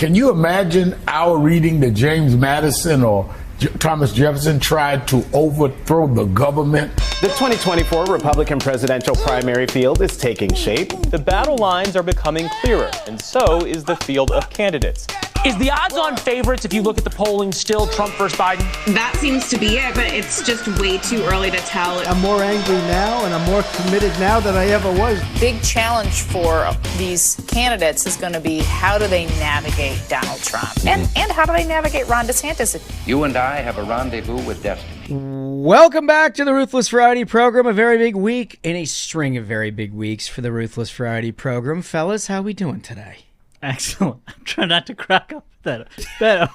Can you imagine our reading that James Madison or Thomas Jefferson tried to overthrow the government? The 2024 Republican presidential primary field is taking shape. The battle lines are becoming clearer, and so is the field of candidates. Is the odds-on favorites, if you look at the polling, still Trump versus Biden? That seems to be it, but it's just way too early to tell. I'm more angry now, and I'm more committed now than I ever was. Big challenge for these candidates is going to be how do they navigate Donald Trump? And how do they navigate Ron DeSantis? You and I have a rendezvous with destiny. Welcome back to the Ruthless Variety Program. A very big week in a string of very big weeks for the Ruthless Variety Program. Fellas, how we doing today? Excellent. I'm trying not to crack up that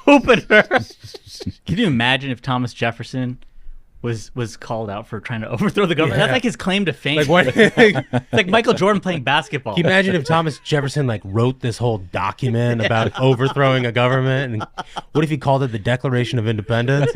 opener. Can you imagine if Thomas Jefferson was called out for trying to overthrow the government? Yeah. That's like his claim to fame. Like what? It's like Michael Jordan playing basketball. Can you imagine if Thomas Jefferson wrote this whole document about overthrowing a government? And what if he called it the Declaration of Independence?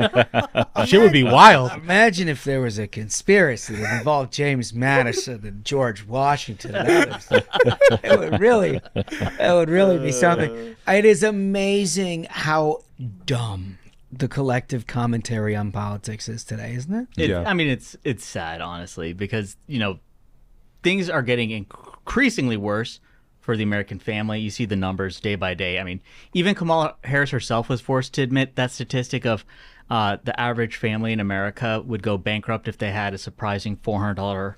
Shit would be wild. Imagine if there was a conspiracy that involved James Madison and George Washington. It would really be something. It is amazing how dumb the collective commentary on politics is today, isn't it? I mean, it's sad, honestly, because, things are getting increasingly worse for the American family. You see the numbers day by day. I mean, even Kamala Harris herself was forced to admit that statistic of the average family in America would go bankrupt if they had a surprising $400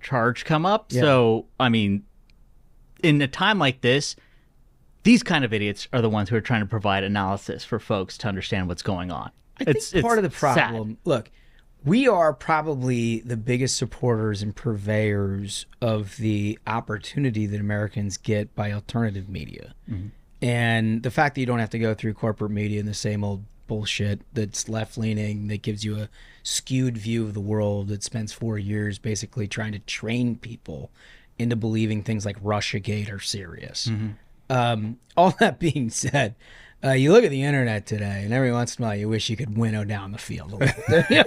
charge come up. Yeah. So, I mean, in a time like this, these kind of idiots are the ones who are trying to provide analysis for folks to understand what's going on. I think part of the problem, sad. Look, we are probably the biggest supporters and purveyors of the opportunity that Americans get by alternative media. Mm-hmm. And the fact that you don't have to go through corporate media and the same old bullshit that's left-leaning, that gives you a skewed view of the world, that spends 4 years basically trying to train people into believing things like Russiagate are serious. Mm-hmm. All that being said, you look at the internet today, and every once in a while you wish you could winnow down the field a little bit.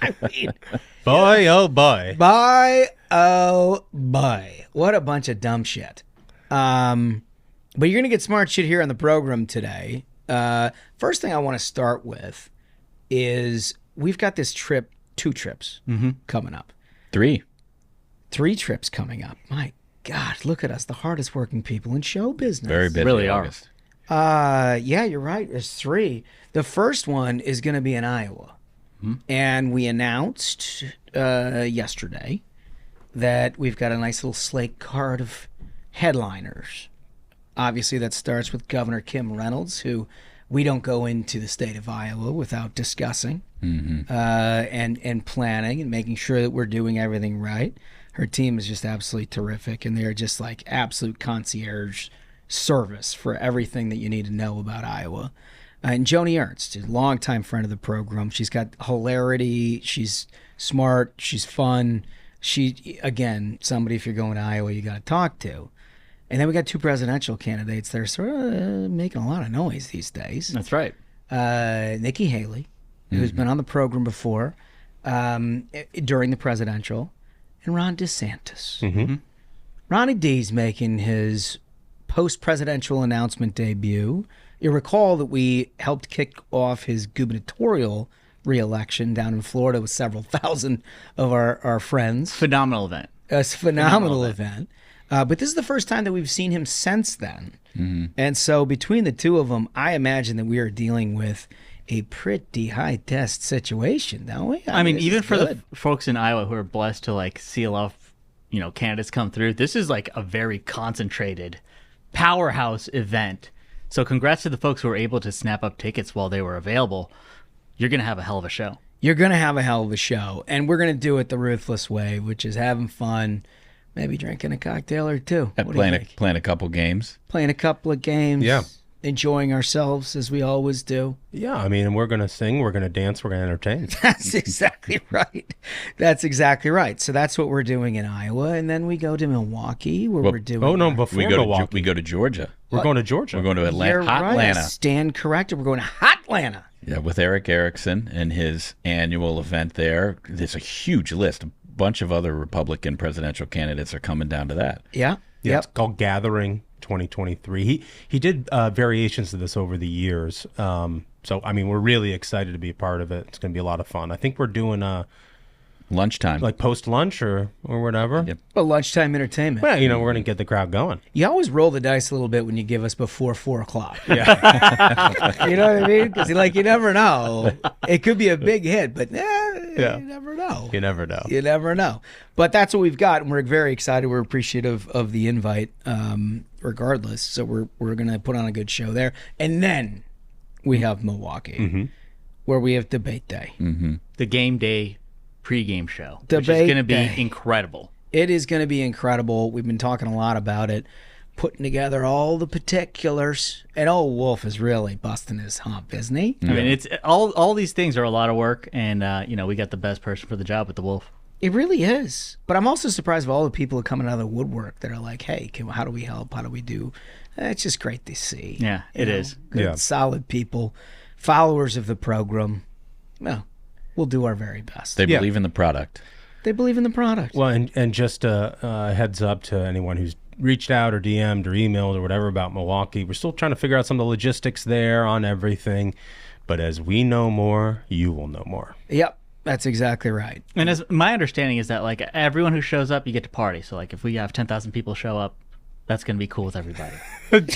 I mean, boy, oh boy. Boy, oh boy. What a bunch of dumb shit. But you're going to get smart shit here on the program today. First thing I want to start with is we've got this trip, 2 trips coming up. 3 trips coming up. My God, look at us, the hardest working people in show business. Very busy. Really August. Yeah, you're right. There's 3. The first one is going to be in Iowa. Mm-hmm. And we announced yesterday that we've got a nice little slate card of headliners. Obviously, that starts with Governor Kim Reynolds, who we don't go into the state of Iowa without discussing and planning and making sure that we're doing everything right. Her team is just absolutely terrific, and they're just like absolute concierge service for everything that you need to know about Iowa. And Joni Ernst, a longtime friend of the program. She's got hilarity. She's smart. She's fun. She, again, somebody if you're going to Iowa you got to talk to. And then we got 2 presidential candidates that are sort of making a lot of noise these days. That's right. Nikki Haley, who's been on the program before during the presidential, and Ron DeSantis. Mm-hmm. Ronnie D's making his post-presidential announcement debut. You recall that we helped kick off his gubernatorial re-election down in Florida with several thousand of our friends. Phenomenal event. A phenomenal event. But this is the first time that we've seen him since then. Mm-hmm. And so between the 2 of them, I imagine that we are dealing with a pretty high-test situation, don't we? I mean even for the folks in Iowa who are blessed to see a lot of candidates come through, this is like a very concentrated powerhouse event. So congrats to the folks who were able to snap up tickets while they were available. You're going to have a hell of a show. You're going to have a hell of a show. And we're going to do it the Ruthless way, which is having fun, maybe drinking a cocktail or 2. Playing a couple games. Playing a couple of games. Yeah. Enjoying ourselves as we always do. Yeah, I mean, we're going to sing, we're going to dance, we're going to entertain. That's exactly right. That's exactly right. So that's what we're doing in Iowa. And then we go to Milwaukee where we're doing... Oh, no, before Milwaukee. We go to Georgia. We're going to Georgia. We're going to Atlanta. You're right. Atlanta. Stand corrected. We're going to Hotlanta. Yeah, with Eric Erickson and his annual event there. There's a huge list. A bunch of other Republican presidential candidates are coming down to that. Yeah. Yeah, it's called Gathering. 2023. He did variations of this over the years. So, I mean, we're really excited to be a part of it. It's going to be a lot of fun. I think we're doing lunchtime, like post-lunch or whatever. Yep. But lunchtime entertainment. Well, we're going to get the crowd going. You always roll the dice a little bit when you give us before 4 o'clock. Yeah. You know what I mean? Because you never know. It could be a big hit, but you never know. You never know. You never know. But that's what we've got, and we're very excited. We're appreciative of the invite, regardless. So we're going to put on a good show there. And then we have Milwaukee, where we have debate day. The game day pregame show, Debate which is going to be day. incredible. It is going to be incredible. We've been talking a lot about it, putting together all the particulars. And old Wolf is really busting his hump, isn't he? I mean, it's all these things are a lot of work, and we got the best person for the job with the Wolf. It really is. But I'm also surprised of all the people who are coming out of the woodwork that are like, hey, how do we help? How do we do? It's just great to see. Yeah, it is. Good, solid people, followers of the program. Well, we'll do our very best. They believe in the product. They believe in the product. Well, and just a heads up to anyone who's reached out or DM'd or emailed or whatever about Milwaukee. We're still trying to figure out some of the logistics there on everything. But as we know more, you will know more. Yep. That's exactly right. And as my understanding is that, like, everyone who shows up, you get to party. So, like, if we have 10,000 people show up, that's going to be cool with everybody. That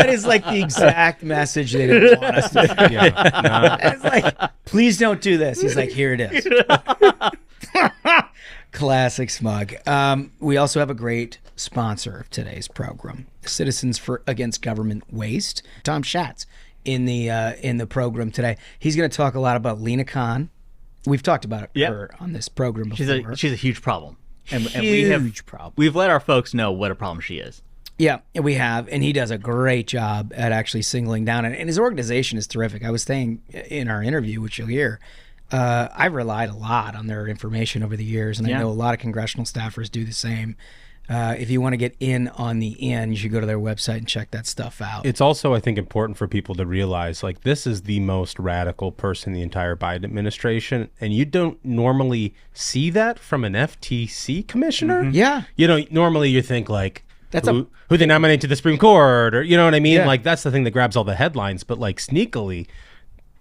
is like the exact message they didn't want us to. It's like, please don't do this. He's like, here it is. Classic smug. We also have a great sponsor of today's program, Citizens Against Government Waste. Tom Schatz in the program today. He's going to talk a lot about Lena Khan. We've talked about her on this program before. She's a huge problem. And huge problem. We've let our folks know what a problem she is. Yeah, we have, and he does a great job at actually singling down it. And his organization is terrific. I was saying in our interview, which you'll hear, I've relied a lot on their information over the years, and I know a lot of congressional staffers do the same. If you want to get in on the in, you should go to their website and check that stuff out. It's also, I think, important for people to realize, like, this is the most radical person in the entire Biden administration, and you don't normally see that from an FTC commissioner. Yeah. Normally you think, like, that's who they nominate to the Supreme Court, or, you know what I mean? Yeah. Like, that's the thing that grabs all the headlines, but, like, sneakily,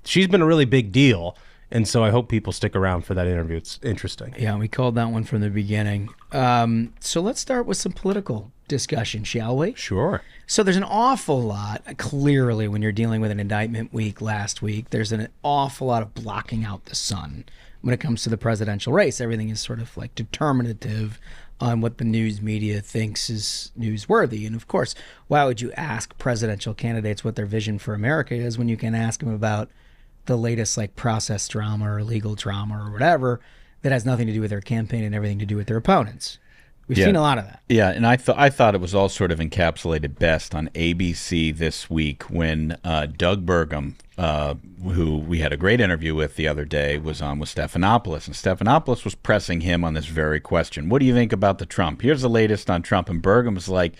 she's been a really big deal. And so I hope people stick around for that interview. It's interesting. Yeah, we called that one from the beginning. So let's start with some political discussion, shall we? Sure. So there's an awful lot, clearly, when you're dealing with an indictment week last week, there's an awful lot of blocking out the sun when it comes to the presidential race. Everything is sort of like determinative on what the news media thinks is newsworthy. And of course, why would you ask presidential candidates what their vision for America is when you can ask them about the latest like process drama or legal drama or whatever that has nothing to do with their campaign and everything to do with their opponents? We've seen a lot of that. Yeah, and I thought it was all sort of encapsulated best on ABC this week when Doug Burgum, who we had a great interview with the other day, was on with Stephanopoulos. And Stephanopoulos was pressing him on this very question. What do you think about the Trump? Here's the latest on Trump. And Burgum was like,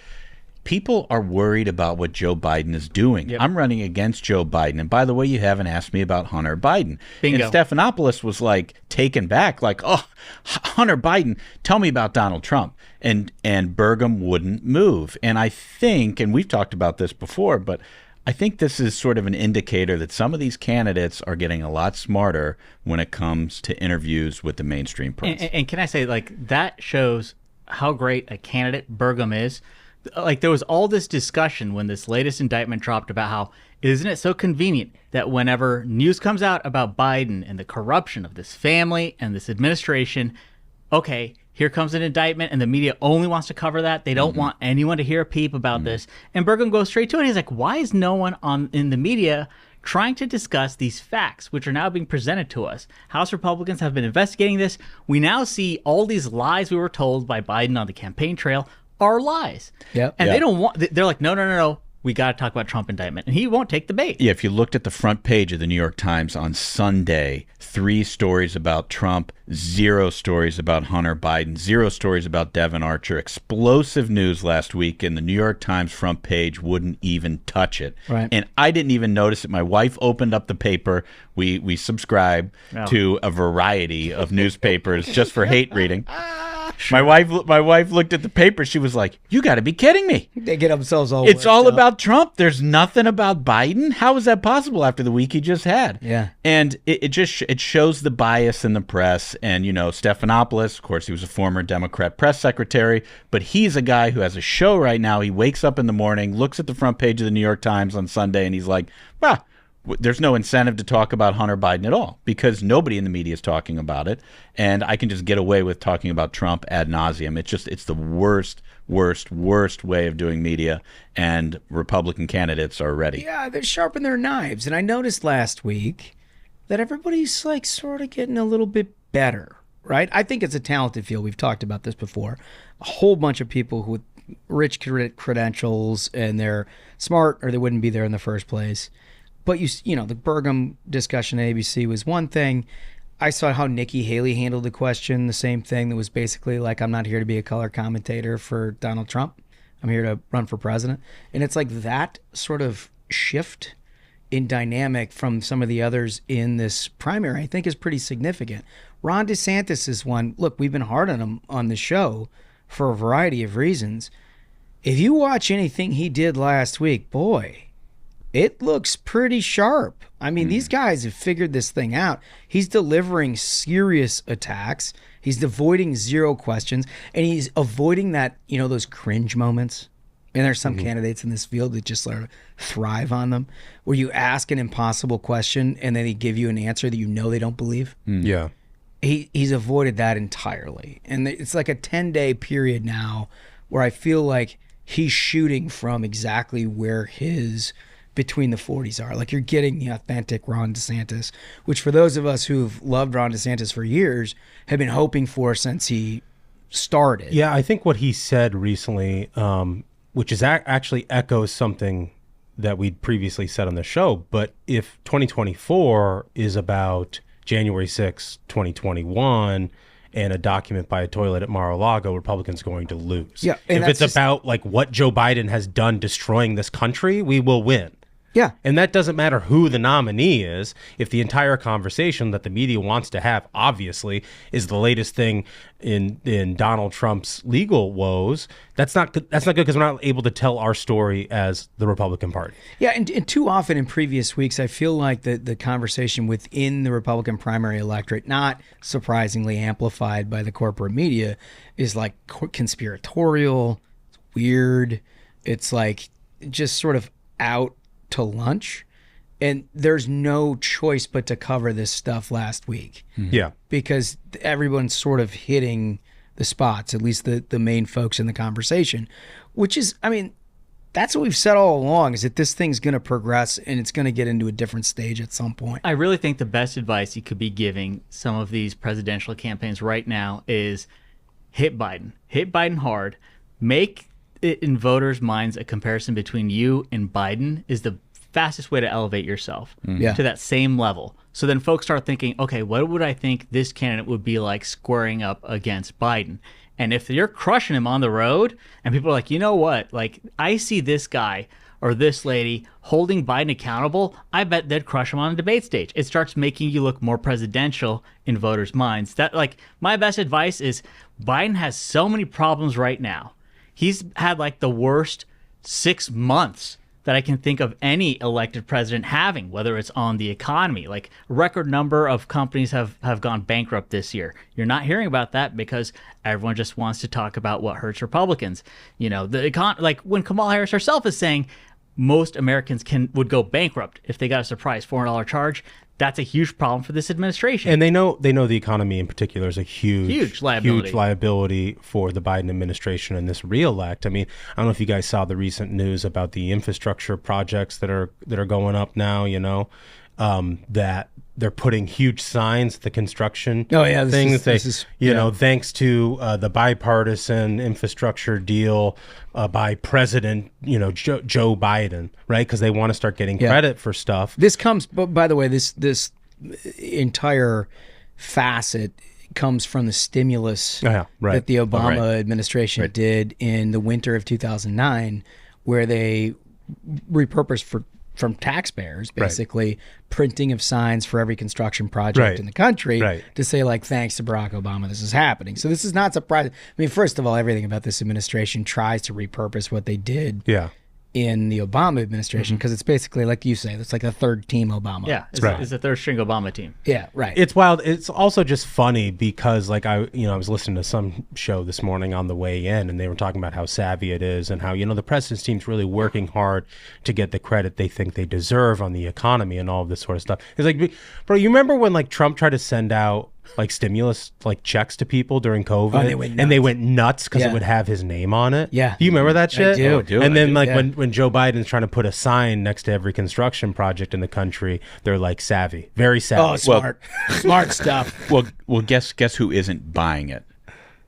people are worried about what Joe Biden is doing. Yep. I'm running against Joe Biden. And by the way, you haven't asked me about Hunter Biden. Bingo. And Stephanopoulos was like taken back, like, oh, Hunter Biden, tell me about Donald Trump. And Burgum wouldn't move. And I think, and we've talked about this before, but I think this is sort of an indicator that some of these candidates are getting a lot smarter when it comes to interviews with the mainstream press. And can I say, like, that shows how great a candidate Burgum is. Like, there was all this discussion when this latest indictment dropped about how, isn't it so convenient that whenever news comes out about Biden and the corruption of this family and this administration, okay, here comes an indictment and the media only wants to cover that. They don't want anyone to hear a peep about this. And Burgum goes straight to it. He's like, why is no one in the media trying to discuss these facts, which are now being presented to us? House Republicans have been investigating this. We now see all these lies we were told by Biden on the campaign trail are lies. Yep. And they don't want, they're like, no. We got to talk about Trump indictment. And he won't take the bait. Yeah, if you looked at the front page of the New York Times on Sunday, 3 stories about Trump, 0 stories about Hunter Biden, 0 stories about Devin Archer. Explosive news last week, and the New York Times front page wouldn't even touch it. Right. And I didn't even notice it. My wife opened up the paper. We subscribe to a variety of newspapers just for hate reading. My wife looked at the paper. She was like, "You got to be kidding me." They get themselves all. It's worked all up. about Trump. There's nothing about Biden. How is that possible after the week he just had? Yeah. And it shows the bias in the press. And, Stephanopoulos, of course, he was a former Democrat press secretary, but he's a guy who has a show right now. He wakes up in the morning, looks at the front page of the New York Times on Sunday, and he's like, there's no incentive to talk about Hunter Biden at all because nobody in the media is talking about it. And I can just get away with talking about Trump ad nauseum. It's the worst way of doing media, and Republican candidates are ready. Yeah, they sharpen their knives. And I noticed last week that everybody's like sort of getting a little bit better, right? I think it's a talented field. We've talked about this before. A whole bunch of people with rich credentials, and they're smart or they wouldn't be there in the first place. But the Progrum discussion at ABC was one thing. I saw how Nikki Haley handled the question, the same thing that was basically like, I'm not here to be a color commentator for Donald Trump. I'm here to run for president. And it's like that sort of shift in dynamic from some of the others in this primary, I think is pretty significant. Ron DeSantis is one. Look, we've been hard on him on the show for a variety of reasons. If you watch anything he did last week, boy, it looks pretty sharp. I mean, these guys have figured this thing out. He's delivering serious attacks. He's avoiding zero questions, and he's avoiding that, those cringe moments. And there's some candidates in this field that just sort of thrive on them, where you ask an impossible question and then they give you an answer that they don't believe. Yeah. He's avoided that entirely. And it's like a 10-day period now where I feel like he's shooting from exactly where his between the 40s are. Like, you're getting the authentic Ron DeSantis, which for those of us who've loved Ron DeSantis for years have been hoping for since he started. Yeah, I think what he said recently, which is actually echoes something that we'd previously said on the show, but if 2024 is about January 6, 2021, and a document by a toilet at Mar-a-Lago, Republicans are going to lose. Yeah, if it's about like what Joe Biden has done destroying this country, we will win. Yeah. And that doesn't matter who the nominee is. If the entire conversation that the media wants to have, obviously, is the latest thing in Donald Trump's legal woes, that's not good because we're not able to tell our story as the Republican Party. Yeah, and too often in previous weeks, I feel like the conversation within the Republican primary electorate, not surprisingly amplified by the corporate media, is like conspiratorial, it's weird, it's like just sort of out to lunch, and there's no choice but to cover this stuff last week. Yeah, because everyone's sort of hitting the spots, at least the main folks in the conversation, which is, I mean, that's what we've said all along, is that this thing's going to progress and it's going to get into a different stage at some point. I really think the best advice you could be giving some of these presidential campaigns right now is hit Biden hard, make it in voters' minds a comparison between you and Biden is the fastest way to elevate yourself to that same level. So then folks start thinking, okay, what would I think this candidate would be like squaring up against Biden? And if you're crushing him on the road and people are like, you know what, like I see this guy or this lady holding Biden accountable, I bet they'd crush him on a debate stage. It starts making you look more presidential in voters' minds. That, like, my best advice is Biden has so many problems right now. He's had like the worst 6 months that I can think of any elected president having, whether it's on the economy. Like, record number of companies have gone bankrupt this year. You're not hearing about that because everyone just wants to talk about what hurts Republicans. You know, like when Kamala Harris herself is saying most Americans would go bankrupt if they got a surprise $400 charge. That's a huge problem for this administration. And they know the economy in particular is a huge liability for the Biden administration and this reelect. I mean, I don't know if you guys saw the recent news about the infrastructure projects that are going up now, you know, that they're putting huge signs at the construction things. Thanks to the bipartisan infrastructure deal by President, Joe Biden, right? Because they want to start getting credit for stuff. This comes, by the way, this entire facet comes from the stimulus that the Obama administration did in the winter of 2009, where they repurposed for from taxpayers, basically printing of signs for every construction project in the country to say, like, thanks to Barack Obama, this is happening. So this is not surprising. I mean, first of all, everything about this administration tries to repurpose what they did in the Obama administration, because it's basically, like you say, it's like a third team Obama. Yeah, it's the third string Obama team. Yeah, right. It's wild. It's also just funny because, like, I was listening to some show this morning on the way in, and they were talking about how savvy it is and how, the president's team's really working hard to get the credit they think they deserve on the economy and all of this sort of stuff. It's like, bro, you remember when, like, Trump tried to send out like stimulus checks to people during COVID, and they went nuts because it would have his name on it. Yeah, do you remember that shit? I do. And then when Joe Biden's trying to put a sign next to every construction project in the country, they're like savvy, very savvy. Oh, smart, smart stuff. Well, guess who isn't buying it?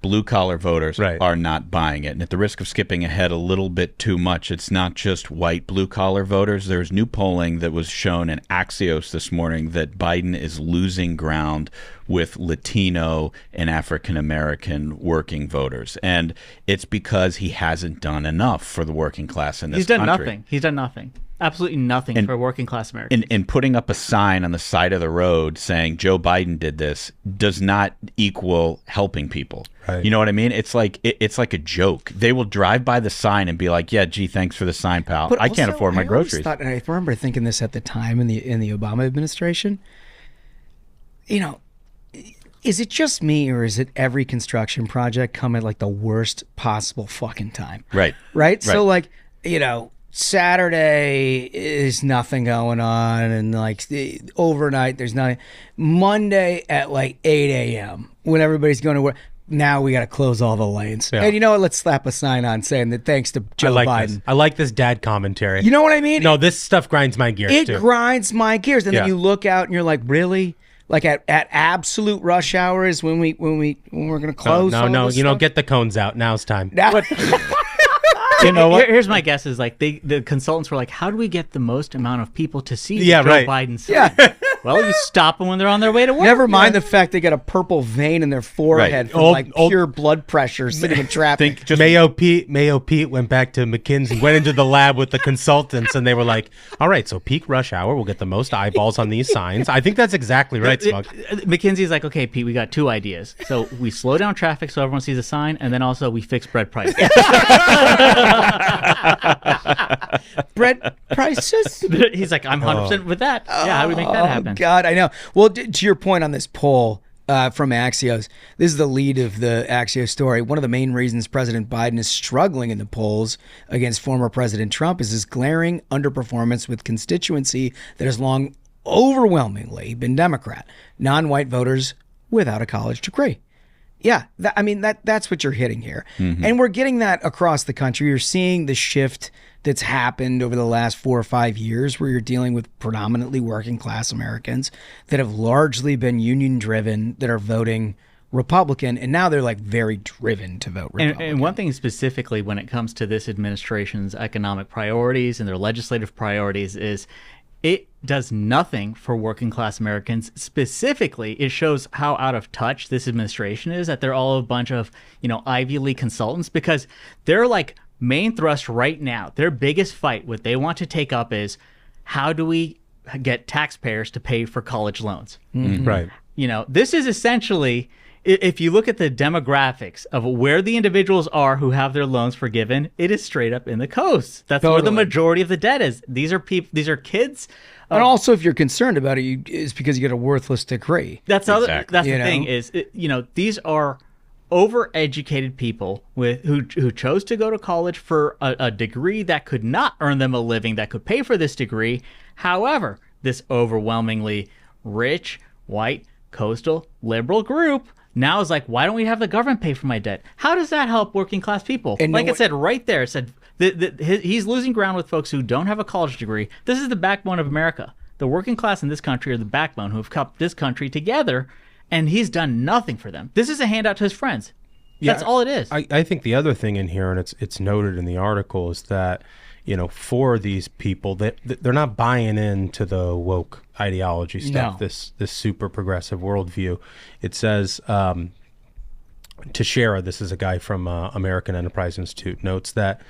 Blue collar voters are not buying it. And at the risk of skipping ahead a little bit too much, it's not just white blue collar voters. There's new polling that was shown in Axios this morning that Biden is losing ground with Latino and African American working voters. And it's because he hasn't done enough for the working class in this country. He's done nothing. Absolutely nothing for working class Americans. And putting up a sign on the side of the road saying Joe Biden did this does not equal helping people. Right. You know what I mean? It's like a joke. They will drive by the sign and be like, "Yeah, gee, thanks for the sign, pal. But I can't afford my groceries." And I remember thinking this at the time in the Obama administration. Is it just me, or is it every construction project come at like the worst possible fucking time? Right. So like, Saturday is nothing going on, and like overnight there's nothing. Monday at like 8 a.m. when everybody's going to work, now we got to close all the lanes. And you know what? Let's slap a sign on saying that thanks to Joe Biden. I like this dad commentary. You know what I mean? No, this stuff grinds my gears too. It grinds my gears, and then you look out and you're like, really? Like at absolute rush hour is when we're gonna close. No, get the cones out. Now's time. You know what? Here's my guess: is like the consultants were like, "How do we get the most amount of people to see Joe Biden's?" Yeah. Well, you stop them when they're on their way to work. Never mind the fact they got a purple vein in their forehead from pure blood pressure sitting in traffic. Mayo Pete went back to McKinsey, went into the lab with the consultants, and they were like, "All right, so peak rush hour, we'll get the most eyeballs on these signs." I think that's exactly right, Smug. McKinsey's like, "Okay, Pete, we got two ideas. So we slow down traffic so everyone sees a sign, and then also we fix bread prices." Bread prices? He's like, I'm 100% with that. Yeah, how do we make that happen? God, I know. Well, to your point on this poll from Axios, this is the lead of the Axios story. One of the main reasons President Biden is struggling in the polls against former President Trump is his glaring underperformance with constituency that has long overwhelmingly been Democrat, non-white voters without a college degree. Yeah, that's what you're hitting here. Mm-hmm. And we're getting that across the country. You're seeing the shift that's happened over the last 4 or 5 years where you're dealing with predominantly working class Americans that have largely been union driven, that are voting Republican, and now they're like very driven to vote Republican. And one thing specifically when it comes to this administration's economic priorities and their legislative priorities is it does nothing for working class Americans. Specifically, it shows how out of touch this administration is, that they're all a bunch of, Ivy League consultants, because they're like main thrust right now. Their biggest fight, what they want to take up is how do we get taxpayers to pay for college loans? Mm-hmm. Right. This is essentially, if you look at the demographics of where the individuals are who have their loans forgiven, it is straight up in the coast. That's where the majority of the debt is. These are kids. And also, if you're concerned about it, it's because you get a worthless degree. That's the thing is, these are overeducated people who chose to go to college for a degree that could not earn them a living, that could pay for this degree. However, this overwhelmingly rich, white, coastal, liberal group now is like, why don't we have the government pay for my debt? How does that help working class people? And like I said right there, it said he's losing ground with folks who don't have a college degree. This is the backbone of America. The working class in this country are the backbone who have kept this country together, and he's done nothing for them. This is a handout to his friends. That's all it is. I think the other thing in here, and it's noted in the article, is that for these people that they're not buying into the woke ideology stuff, this super progressive worldview. It says Teixeira, this is a guy from American Enterprise Institute, notes that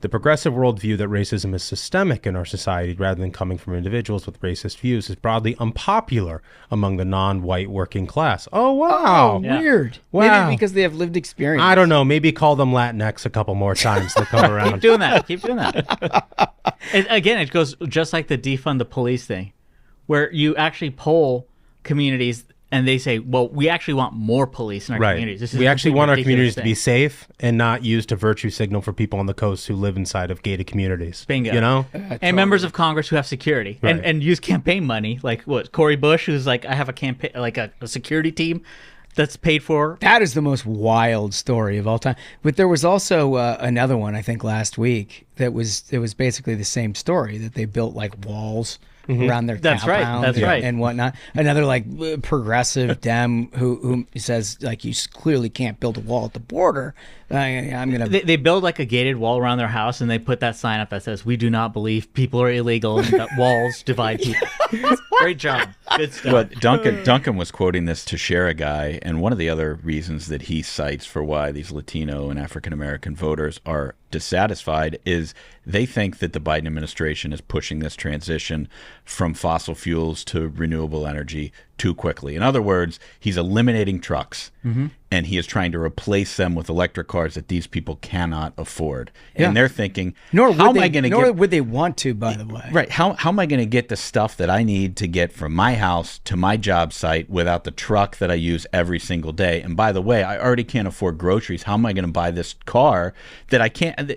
The progressive worldview that racism is systemic in our society rather than coming from individuals with racist views is broadly unpopular among the non-white working class. Oh, wow. Oh, weird. Wow. Maybe because they have lived experience. I don't know. Maybe call them Latinx a couple more times to come around. Keep doing that. Keep doing that. Again, it goes just like the defund the police thing, where you actually poll communities and they say, well, we actually want more police in our communities. This is we actually want our communities thing. to be safe and not used to virtue signal for people on the coast who live inside of gated communities. Bingo. You know? And members of Congress who have security and use campaign money, like what, Cory Bush, who's like, I have a campaign, like a security team that's paid for. That is the most wild story of all time. But there was also another one, I think, last week that was basically the same story, that they built like walls around their compound and whatnot. Another like progressive Dem who says like you clearly can't build a wall at the border. I'm gonna. They build like a gated wall around their house and they put that sign up that says, "We do not believe people are illegal and that walls divide people." Great job. Good stuff. Well, Duncan was quoting this to share a guy, and one of the other reasons that he cites for why these Latino and African American voters are dissatisfied is they think that the Biden administration is pushing this transition from fossil fuels to renewable energy too quickly. In other words, he's eliminating trucks and he is trying to replace them with electric cars that these people cannot afford. Yeah. And they're thinking, nor how am I would going to get... would they want to, by the way. Right. How am I going to get the stuff that I need to get from my house to my job site without the truck that I use every single day? And by the way, I already can't afford groceries. How am I going to buy this car that I can't...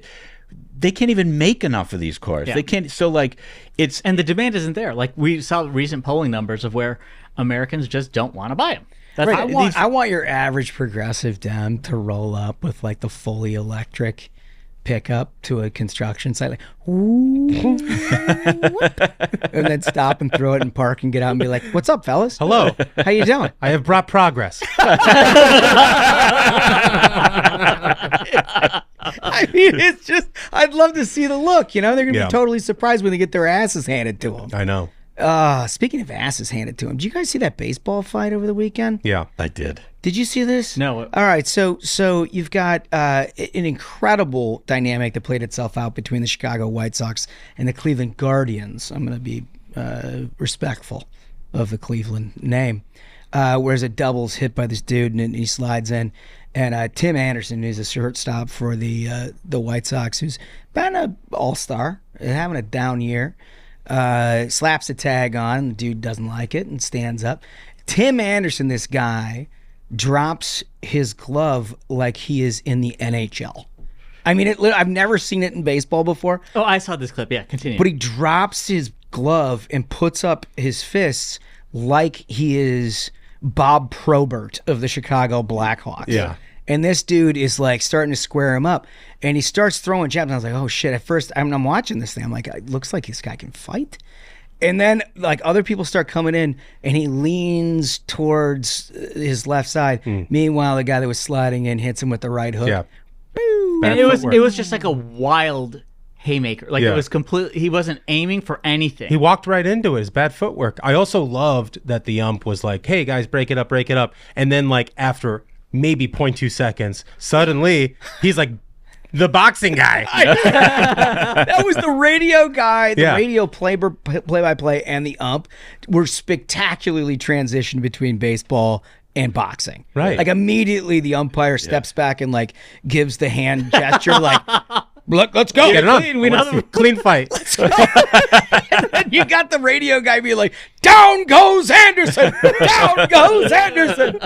They can't even make enough of these cars. Yeah. They can't. So like it's... And the demand isn't there. Like we saw recent polling numbers of where Americans just don't want to buy them. That's Right. I want your average progressive Dem to roll up with like the fully electric pickup to a construction site, like, ooh, and then stop and throw it in park and get out and be like, "What's up, fellas? Hello. How you doing? I have brought progress." I mean, it's just, I'd love to see the look. You know, they're gonna Yeah. be totally surprised when they get their asses handed to them. I know. Speaking of asses handed to them, did you guys see that baseball fight over the weekend? Yeah. I did. Did you see this? No. All right, so you've got an incredible dynamic that played itself out between the Chicago White Sox and the Cleveland Guardians. I'm going to be respectful of the Cleveland name. Whereas a double's hit by this dude and he slides in. And Tim Anderson, who's a shortstop for the White Sox, who's been an all-star, having a down year, slaps a tag on. The dude doesn't like it and stands up. Tim Anderson, this guy, drops his glove like he is in the NHL. I mean, I've never seen it in baseball before. Oh, I saw this clip. Yeah, continue. But he drops his glove and puts up his fists like he is Bob Probert of the Chicago Blackhawks. Yeah. And this dude is like starting to square him up, and he starts throwing jabs. And I was like, oh shit! At first, I'm watching this thing. I'm like, it looks like this guy can fight. And then like other people start coming in, and he leans towards his left side. Meanwhile, the guy that was sliding in hits him with the right hook. Yeah. Boom. And it was just like a wild haymaker. Like Yeah. it was completely. He wasn't aiming for anything. He walked right into it. His bad footwork. I also loved that the ump was like, "Hey guys, break it up," and then like after maybe 0.2 seconds, suddenly he's like the boxing guy. That was the radio guy, the Yeah. radio play-by-play, and the ump were spectacularly transitioned between baseball and boxing. Right. Like immediately the umpire steps back and like gives the hand gesture like, let's go. Get it on. Clean, we know Clean fight. And you got the radio guy being like, down goes Anderson! Down goes Anderson!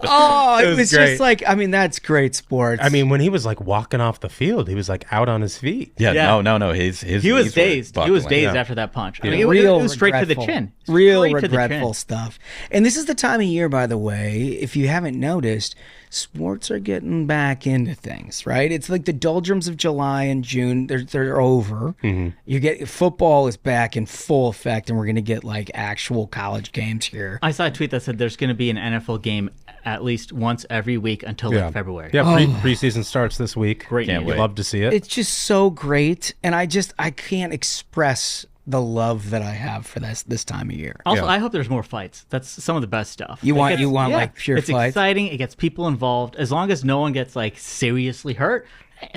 Oh, it was great. just like, I mean, that's great sports. I mean, when he was like walking off the field, he was like out on his feet. Yeah. Yeah. No. He was knees were dazed. He was buckling. dazed Yeah. after that punch. I Yeah. mean, it was straight to the regretful. chin. Real Straight to the regretful chin. stuff. And this is the time of year, by the way, if you haven't noticed, sports are getting back into things, right? It's like the doldrums of July and June, they're over. You get football is back in full effect, and we're going to get like actual college games here. I saw a tweet that said there's going to be an NFL game at least once every week until like February. Yeah, preseason starts this week. Great Can't news. wait. Love to see it. It's just so great, and I can't express the love that I have for this time of year. Also, Yeah. I hope there's more fights. That's some of the best stuff. You want Yeah. like pure It's fights? exciting. It gets people involved. As long as no one gets like seriously hurt,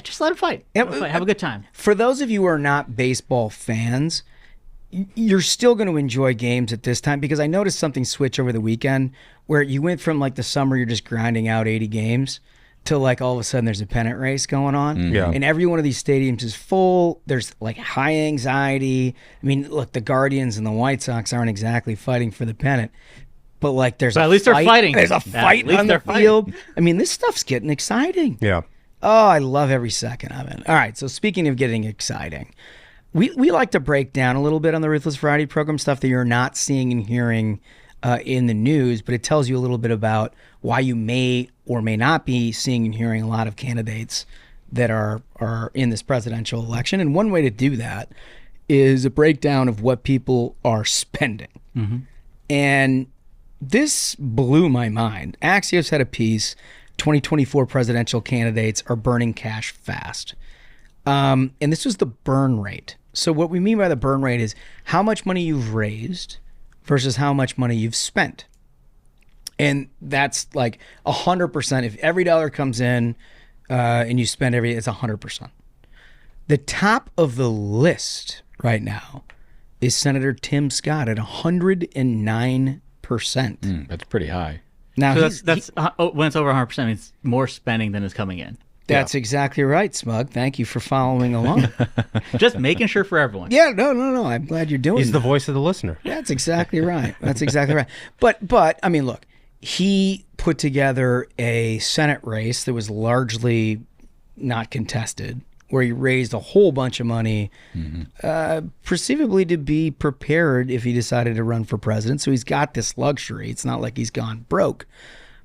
Just let him fight. Have a good time. For those of you who are not baseball fans, you're still going to enjoy games at this time, because I noticed something switch over the weekend where you went from like the summer, you're just grinding out 80 games, to like all of a sudden there's a pennant race going on. Yeah. And every one of these stadiums is full. There's like high anxiety. I mean, look, the Guardians and the White Sox aren't exactly fighting for the pennant, but like there's But at least they're fighting. There's a fight on the field. I mean, this stuff's getting exciting. Yeah. Oh, I love every second of it. All right, so speaking of getting exciting, we like to break down a little bit on the Ruthless Variety program stuff that you're not seeing and hearing in the news, but it tells you a little bit about why you may or may not be seeing and hearing a lot of candidates that are in this presidential election. And one way to do that is a breakdown of what people are spending. Mm-hmm. And this blew my mind. Axios had a piece, 2024 presidential candidates are burning cash fast. And this was the burn rate. So what we mean by the burn rate is how much money you've raised versus how much money you've spent. And that's like 100%. If every dollar comes in and you spend it's 100%. The top of the list right now is Senator Tim Scott at 109%. That's pretty high. Now So that's when it's over 100%, I mean, it's more spending than is coming in. That's exactly right, Smug. Thank you for following along. Just making sure for everyone. Yeah, no. I'm glad you're doing He's that. the voice of the listener. That's exactly right. That's exactly right. But I mean, look, he put together a Senate race that was largely not contested, where he raised a whole bunch of money, perceivably to be prepared if he decided to run for president. So he's got this luxury. It's not like he's gone broke.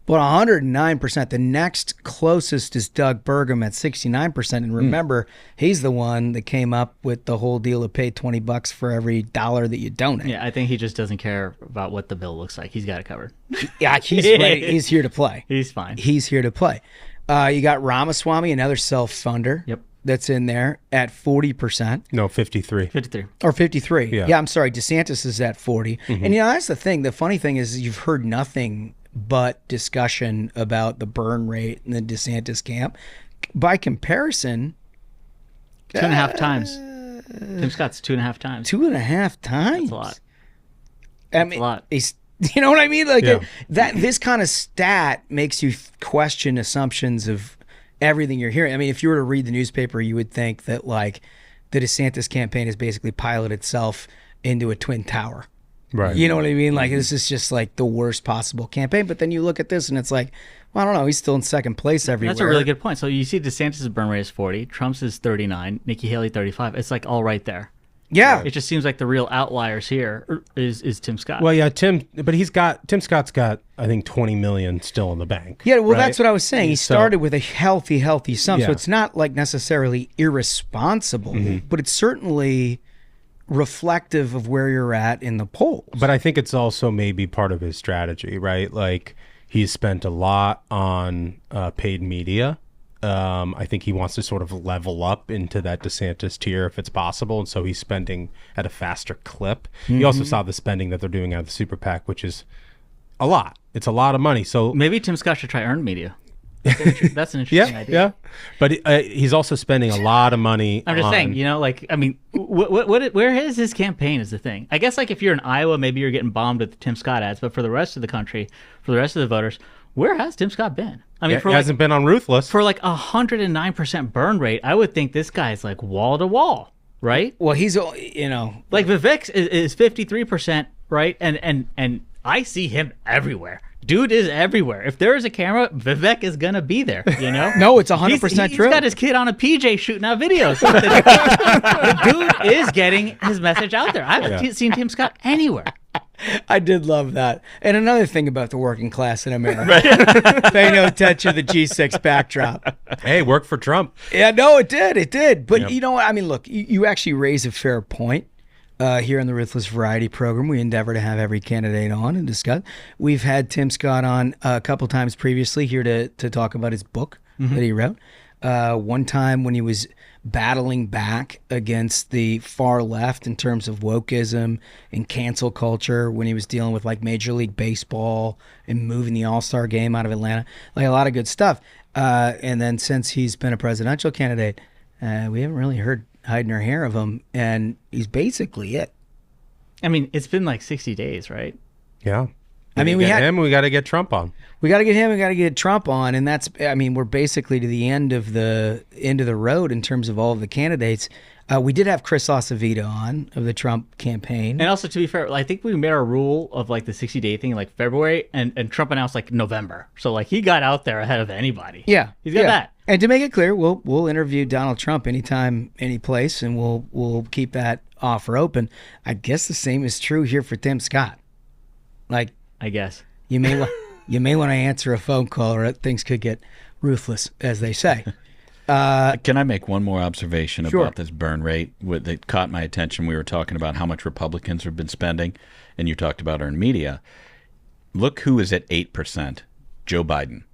But 109%. The next closest is Doug Burgum at 69%. And remember, he's the one that came up with the whole deal to pay $20 for every dollar that you donate. Yeah, I think he just doesn't care about what the bill looks like. He's got it covered. Yeah, he's ready. He's here to play. He's fine. He's here to play. You got Ramaswamy, another self-funder. Yep. That's in there at 40%. No, 53. 53. Or 53. Yeah. I'm sorry. DeSantis is at 40. And that's the thing. The funny thing is you've heard nothing but discussion about the burn rate in the DeSantis camp. By comparison, 2.5 times. Tim Scott's 2.5 times. 2.5 times. That's a lot. I mean, a lot. You know what I mean? Like that. This kind of stat makes you question assumptions of everything you're hearing. I mean, if you were to read the newspaper, you would think that like the DeSantis campaign has basically piloted itself into a twin tower. Right. You know what I mean? Like this is just like the worst possible campaign. But then you look at this and it's like, well, I don't know. He's still in second place everywhere. That's a really good point. So you see DeSantis' burn rate is 40, Trump's is 39, Nikki Haley 35. It's like all right there. Yeah. It just seems like the real outliers here is Tim Scott. Well, yeah, Tim Scott's got, I think, 20 million still in the bank. Yeah, well, right? that's what I was saying. He started with a healthy sum. Yeah. So it's not like necessarily irresponsible, but it's certainly reflective of where you're at in the polls. But I think it's also maybe part of his strategy, right? Like he's spent a lot on paid media. I think he wants to sort of level up into that DeSantis tier if it's possible, and so he's spending at a faster clip. You also saw the spending that they're doing out of the super PAC, which is a lot. It's a lot of money. So maybe Tim Scott should try earned media. That's an interesting idea. Yeah, but he's also spending a lot of money. I'm just saying, like, I mean, where is his campaign is the thing. I guess, like, if you're in Iowa, maybe you're getting bombed with Tim Scott ads, but for the rest of the country, for the rest of the voters, where has Tim Scott been? I mean, he hasn't been on Ruthless. For like 109% burn rate, I would think this guy's like wall to wall, right? Well, he's, like Vivek is 53%, right? And I see him everywhere. Dude is everywhere. If there is a camera, Vivek is gonna be there. No, it's 100% true. He's got his kid on a PJ shooting out videos. The dude is getting his message out there. I haven't seen Tim Scott anywhere. I did love that. And another thing about the working class in America, pay no attention to the G6 backdrop. Hey, worked for Trump. Yeah, no, it did. But you know what? I mean, look, you actually raise a fair point. Here on the Ruthless Variety program, we endeavor to have every candidate on and discuss. We've had Tim Scott on a couple times previously here to talk about his book that he wrote. One time when he was battling back against the far left in terms of wokeism and cancel culture, when he was dealing with like Major League Baseball and moving the All-Star game out of Atlanta, like a lot of good stuff. And then since he's been a presidential candidate, we haven't really heard hide nor hair of him, and he's basically it. I mean, it's been like 60 days, right? Yeah. I mean, we got to get Trump on. We got to get him. We got to get Trump on, and that's. I mean, we're basically to the end of the road in terms of all of the candidates. We did have Chris Acevedo on of the Trump campaign, And also, to be fair, I think we made our rule of like the 60-day thing in like February, and Trump announced like November. So like he got out there ahead of anybody. Yeah, he's got that. And to make it clear, we'll interview Donald Trump anytime, any place, and we'll keep that offer open. I guess the same is true here for Tim Scott. Like, I guess you may want to answer a phone call, or things could get ruthless, as they say. Can I make one more observation Sure. about this burn rate that caught my attention? We were talking about how much Republicans have been spending, and you talked about earned media. Look who is at 8%, Joe Biden.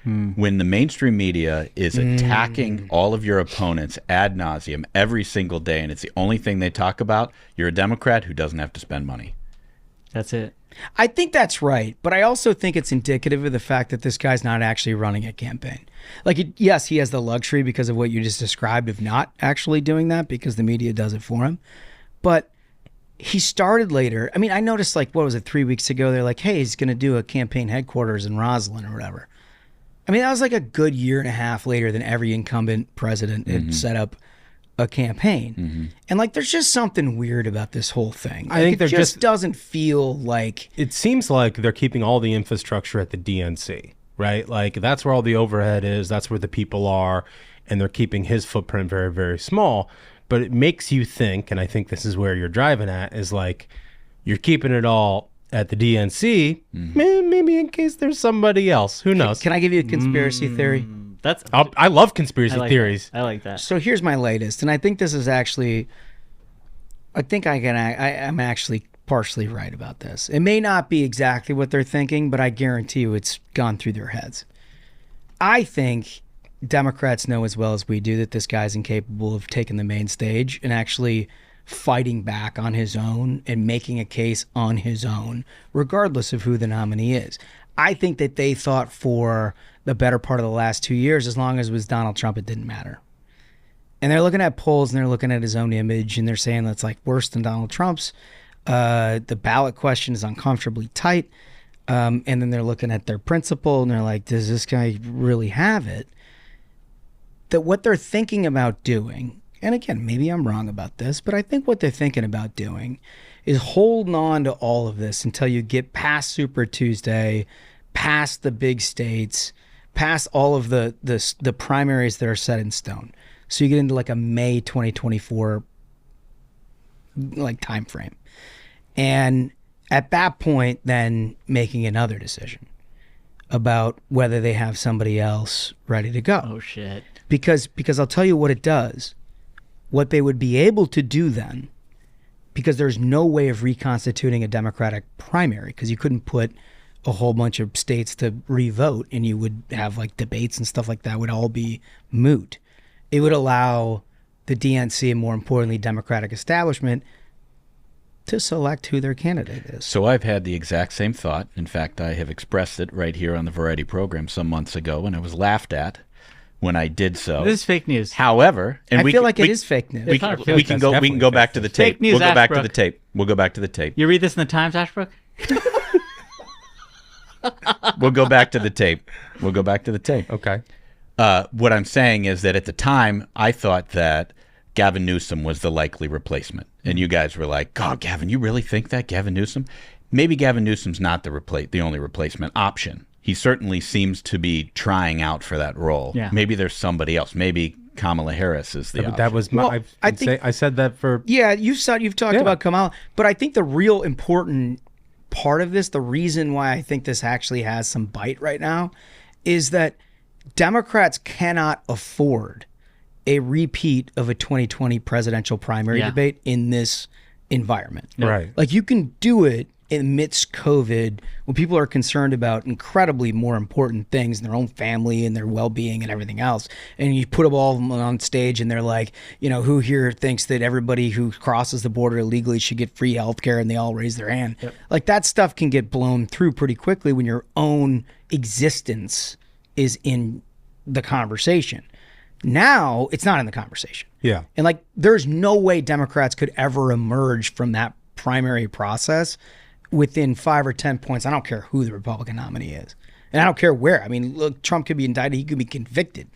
When the mainstream media is attacking all of your opponents ad nauseum every single day, and it's the only thing they talk about, you're a Democrat who doesn't have to spend money. That's it. I think that's right, but I also think it's indicative of the fact that this guy's not actually running a campaign. Like, yes, he has the luxury because of what you just described of not actually doing that because the media does it for him. But he started later. I mean, I noticed, like, what was it, 3 weeks ago? They're like, hey, he's going to do a campaign headquarters in Roslyn or whatever. I mean, that was like a good year and a half later than every incumbent president had set up a campaign. And like, there's just something weird about this whole thing. I think it just doesn't feel like. It seems like they're keeping all the infrastructure at the DNC, right? Like, that's where all the overhead is. That's where the people are. And they're keeping his footprint very, very small. But it makes you think, and I think this is where you're driving at, is like, you're keeping it all at the DNC, maybe in case there's somebody else. Who knows? Can I give you a conspiracy theory? I love conspiracy theories. I like that. So here's my latest, and I think this is actually, I'm actually partially right about this. It may not be exactly what they're thinking, but I guarantee you it's gone through their heads. I think Democrats know as well as we do that this guy's incapable of taking the main stage and actually fighting back on his own and making a case on his own, regardless of who the nominee is. I think that they thought for the better part of the last 2 years, as long as it was Donald Trump, it didn't matter. And they're looking at polls and they're looking at his own image and they're saying that's like worse than Donald Trump's. The ballot question is uncomfortably tight. And then they're looking at their principle and they're like, does this guy really have it? That what they're thinking about doing, and again, maybe I'm wrong about this, but I think what they're thinking about doing is holding on to all of this until you get past Super Tuesday, past the big states, past all of the primaries that are set in stone. So you get into like a May 2024 like time frame. And at that point, then making another decision about whether they have somebody else ready to go. Oh, shit. Because I'll tell you what it does. What they would be able to do then, because there's no way of reconstituting a Democratic primary, because you couldn't put a whole bunch of states to re-vote and you would have like debates and stuff like that would all be moot. It would allow the DNC and more importantly Democratic establishment to select who their candidate is. So I've had the exact same thought. In fact, I have expressed it right here on the Variety program some months ago, and I was laughed at when I did so. This is fake news. However, and I feel like it is fake news. We can go back to the tape. Fake news, We'll go back to Ashbrook. the tape. We'll go back to the tape. You read this in the Times, Ashbrook? We'll go back to the tape. We'll go back to the tape. Okay. What I'm saying is that at the time, I thought that Gavin Newsom was the likely replacement. And you guys were like, God, Gavin, you really think that, Gavin Newsom? Maybe Gavin Newsom's not the only replacement option. He certainly seems to be trying out for that role. Yeah. Maybe there's somebody else. Maybe Kamala Harris is the option. That was my. Well, I said that for. Yeah, you've talked about Kamala, but I think the real important part of this, the reason why I think this actually has some bite right now, is that Democrats cannot afford a repeat of a 2020 presidential primary debate in this environment. Right. Like, you can do it amidst COVID when people are concerned about incredibly more important things in their own family and their well-being and everything else. And you put them all on stage and they're like, you know, who here thinks that everybody who crosses the border illegally should get free health care, and they all raise their hand. Yep. Like, that stuff can get blown through pretty quickly when your own existence is in the conversation. Now it's not in the conversation. Yeah. And like, there's no way Democrats could ever emerge from that primary process within 5 or 10 points. I don't care who the Republican nominee is. And I don't care where. I mean, look, Trump could be indicted. He could be convicted.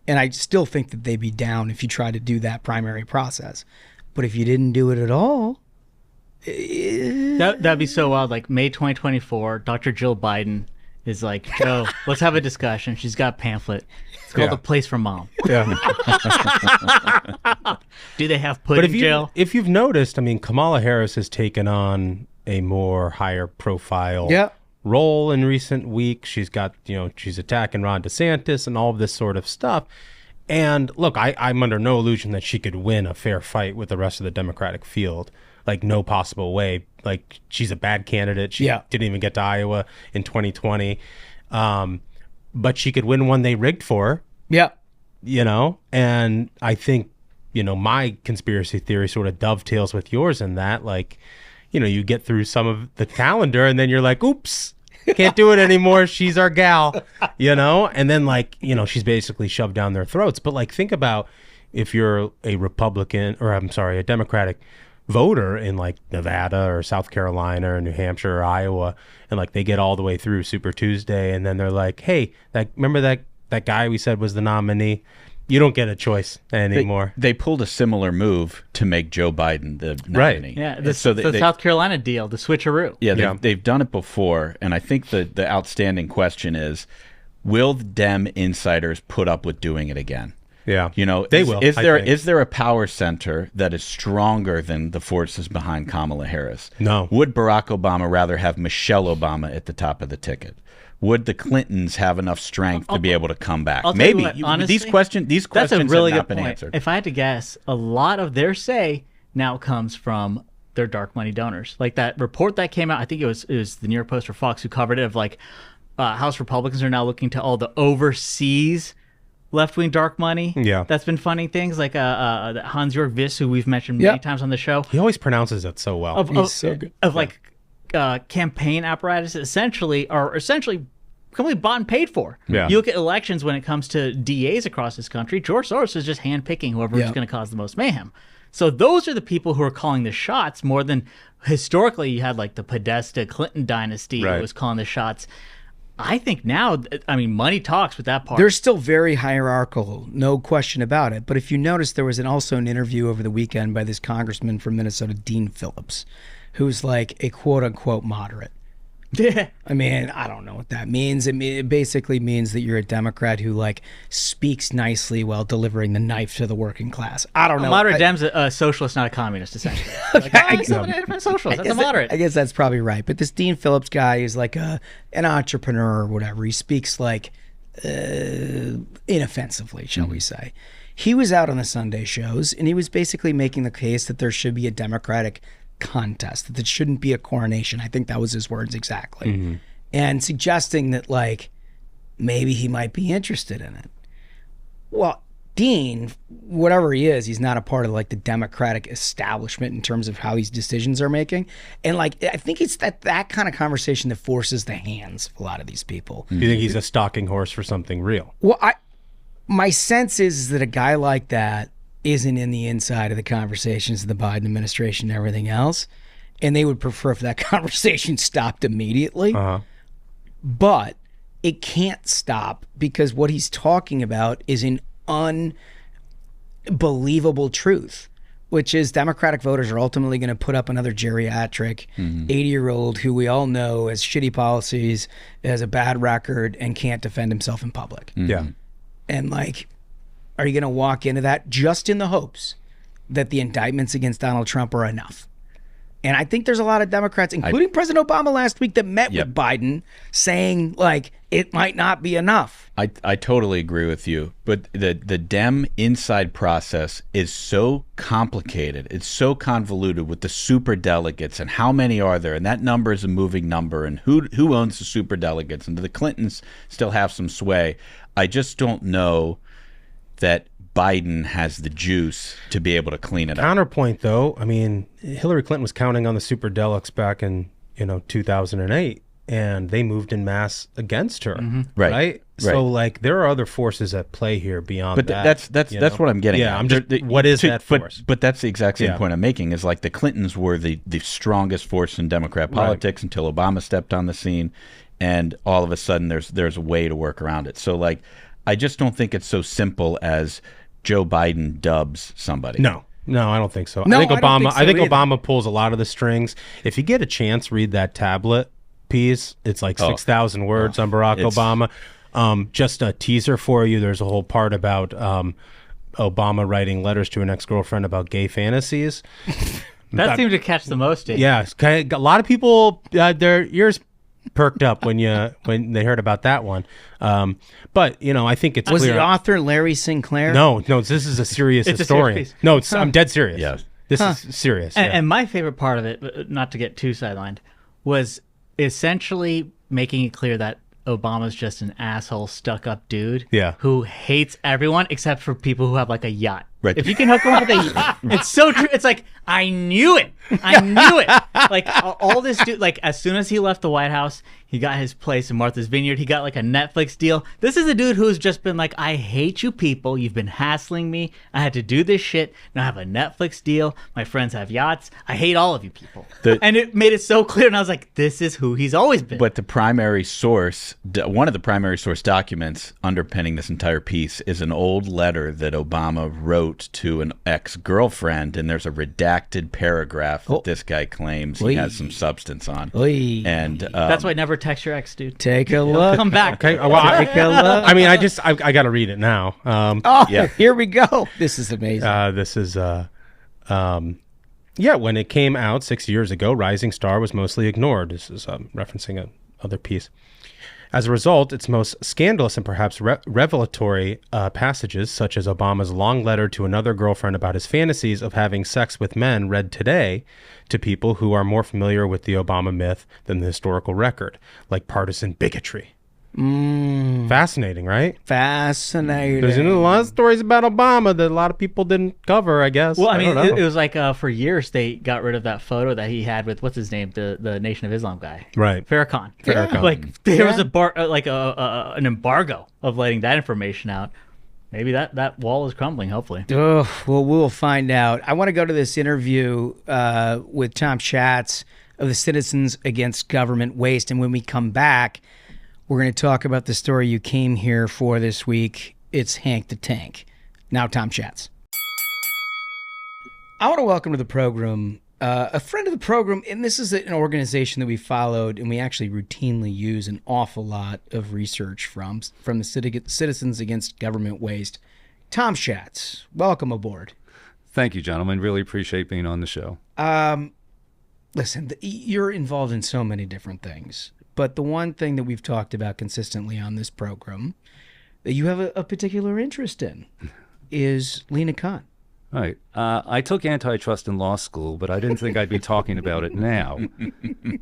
And I still think that they'd be down if you tried to do that primary process. But if you didn't do it at all, that'd be so wild. Like May 2024, Dr. Jill Biden is like, Joe, let's have a discussion. She's got a pamphlet. It's called A Place for Mom. Yeah. Do they have pudding, Jill? If you've noticed, I mean, Kamala Harris has taken on a more higher profile role in recent weeks. She's got, she's attacking Ron DeSantis and all of this sort of stuff. And look, I'm under no illusion that she could win a fair fight with the rest of the Democratic field. Like, no possible way. Like, she's a bad candidate. She didn't even get to Iowa in 2020. But she could win one they rigged for her. Yeah. And I think, my conspiracy theory sort of dovetails with yours in that, like, you get through some of the calendar and then you're like, oops, can't do it anymore. She's our gal, and then like, she's basically shoved down their throats. But like, think about if you're a Republican or a Democratic voter in like Nevada or South Carolina or New Hampshire or Iowa, and like they get all the way through Super Tuesday and then they're like, hey, remember that guy we said was the nominee? You don't get a choice anymore. They pulled a similar move to make Joe Biden the nominee. Right. Yeah, the South Carolina deal, the switcheroo. Yeah, they've done it before, and I think the outstanding question is, will the Dem insiders put up with doing it again? Yeah, they will. Is there a power center that is stronger than the forces behind Kamala Harris? No. Would Barack Obama rather have Michelle Obama at the top of the ticket? Would the Clintons have enough strength to be able to come back? Maybe. What, honestly, these questions that's a really have not good been point. answered. If I had to guess, a lot of their say now comes from their dark money donors. Like that report that came out, I think it was the New York Post or Fox who covered it, of like House Republicans are now looking to all the overseas left-wing dark money. Yeah, that's been funding things like Hans-Jörg Wyss, who we've mentioned many times on the show. He always pronounces it so well. He's so good. Like campaign apparatus essentially completely bought and paid for. Yeah. You look at elections when it comes to DAs across this country, George Soros is just handpicking whoever is going to cause the most mayhem. So those are the people who are calling the shots more than historically you had like the Podesta Clinton dynasty who was calling the shots. I think now, money talks with that part. They're still very hierarchical, no question about it. But if you notice, there was also an interview over the weekend by this congressman from Minnesota, Dean Phillips, who's like a quote-unquote moderate. Yeah. I don't know what that means. It basically means that you're a Democrat who like speaks nicely while delivering the knife to the working class. I don't know. A moderate Dem's a socialist, not a communist, essentially. Different socialist. That's a moderate. I guess that's probably right. But this Dean Phillips guy is like an entrepreneur or whatever. He speaks like inoffensively, shall we say. He was out on the Sunday shows and he was basically making the case that there should be a Democratic contest, that it shouldn't be a coronation. I think that was his words exactly. Mm-hmm. And suggesting that like maybe he might be interested in it. Well, Dean, whatever he is, he's not a part of like the Democratic establishment in terms of how these decisions are making. And like I think it's that kind of conversation that forces the hands of a lot of these people. You think he's a stalking horse for something real? Well, my sense is that a guy like that isn't in the inside of the conversations of the Biden administration and everything else. And they would prefer if that conversation stopped immediately. Uh-huh. But it can't stop because what he's talking about is an unbelievable truth, which is Democratic voters are ultimately going to put up another geriatric 80-year-old who we all know has shitty policies, has a bad record, and can't defend himself in public. Yeah. And like, are you going to walk into that just in the hopes that the indictments against Donald Trump are enough? And I think there's a lot of Democrats, including President Obama last week, that met with Biden saying, like, it might not be enough. I totally agree with you. But the Dem inside process is so complicated. It's so convoluted with the super delegates and how many are there. And that number is a moving number. And who owns the super delegates? And do the Clintons still have some sway? I just don't know that Biden has the juice to be able to clean it up. Counterpoint, though, Hillary Clinton was counting on the superdelegates back in 2008, and they moved in mass against her. Right. So like there are other forces at play here beyond But that. that's what I'm getting at. I'm just, what is that force? But that's the exact same point I'm making, is like the Clintons were the strongest force in Democrat politics until Obama stepped on the scene, and all of a sudden there's a way to work around it. So like I just don't think it's so simple as Joe Biden dubs somebody. No, I don't think so. No, I think Obama. I don't think so Obama pulls a lot of the strings. If you get a chance, read that tablet piece. It's like 6,000 words on Barack Obama. Just a teaser for you. There's a whole part about Obama writing letters to an ex-girlfriend about gay fantasies. That seemed to catch the most. Yeah, a lot of people their ears perked up when they heard about that one. But I think it's was clear. the author Larry Sinclair? No, this is a serious It's a historian. serious piece. No, I'm dead serious. Yeah. This is serious. And my favorite part of it, not to get too sidelined, was essentially making it clear that Obama's just an asshole, stuck-up dude who hates everyone except for people who have like a yacht. Right. If you can hook him up with a it's so true. It's like, I knew it. Like all this dude, like as soon as he left the White House, he got his place in Martha's Vineyard. He got like a Netflix deal. This is a dude who's just been like, I hate you people. You've been hassling me. I had to do this shit. Now I have a Netflix deal. My friends have yachts. I hate all of you people. And it made it so clear. And I was like, this is who he's always been. But the primary source, one of the primary source documents underpinning this entire piece is an old letter that Obama wrote to an ex-girlfriend, and there's a redacted paragraph that this guy claims he has some substance on. And that's why never text your ex, dude. Take a look. Come back. Okay. Well, Take a look. I mean, I got to read it now. Here we go. This is amazing. This is when it came out 6 years ago, Rising Star was mostly ignored. This is referencing another piece. As a result, its most scandalous and perhaps revelatory passages, such as Obama's long letter to another girlfriend about his fantasies of having sex with men, read today to people who are more familiar with the Obama myth than the historical record, like partisan bigotry. Fascinating, right? Fascinating. There's a lot of stories about Obama that a lot of people didn't cover, I guess. Well, I don't mean, know. it was like for years they got rid of that photo that he had with what's his name, the Nation of Islam guy, right? Farrakhan. Farrakhan. Like there was an embargo of letting that information out. Maybe that wall is crumbling. Hopefully. Well, we'll find out. I want to go to this interview with Tom Schatz of the Citizens Against Government Waste, and when we come back, we're going to talk about the story you came here for this week. It's Hank the Tank. Now, Tom Schatz. I want to welcome to the program a friend of the program, and this is an organization that we followed, and we actually routinely use an awful lot of research from the Citizens Against Government Waste. Tom Schatz, welcome aboard. Thank you, gentlemen. Really appreciate being on the show. Listen, you're involved in so many different things. But the one thing that we've talked about consistently on this program that you have a particular interest in is Lina Khan. Right. I took antitrust in law school, but I didn't think I'd be talking about it now.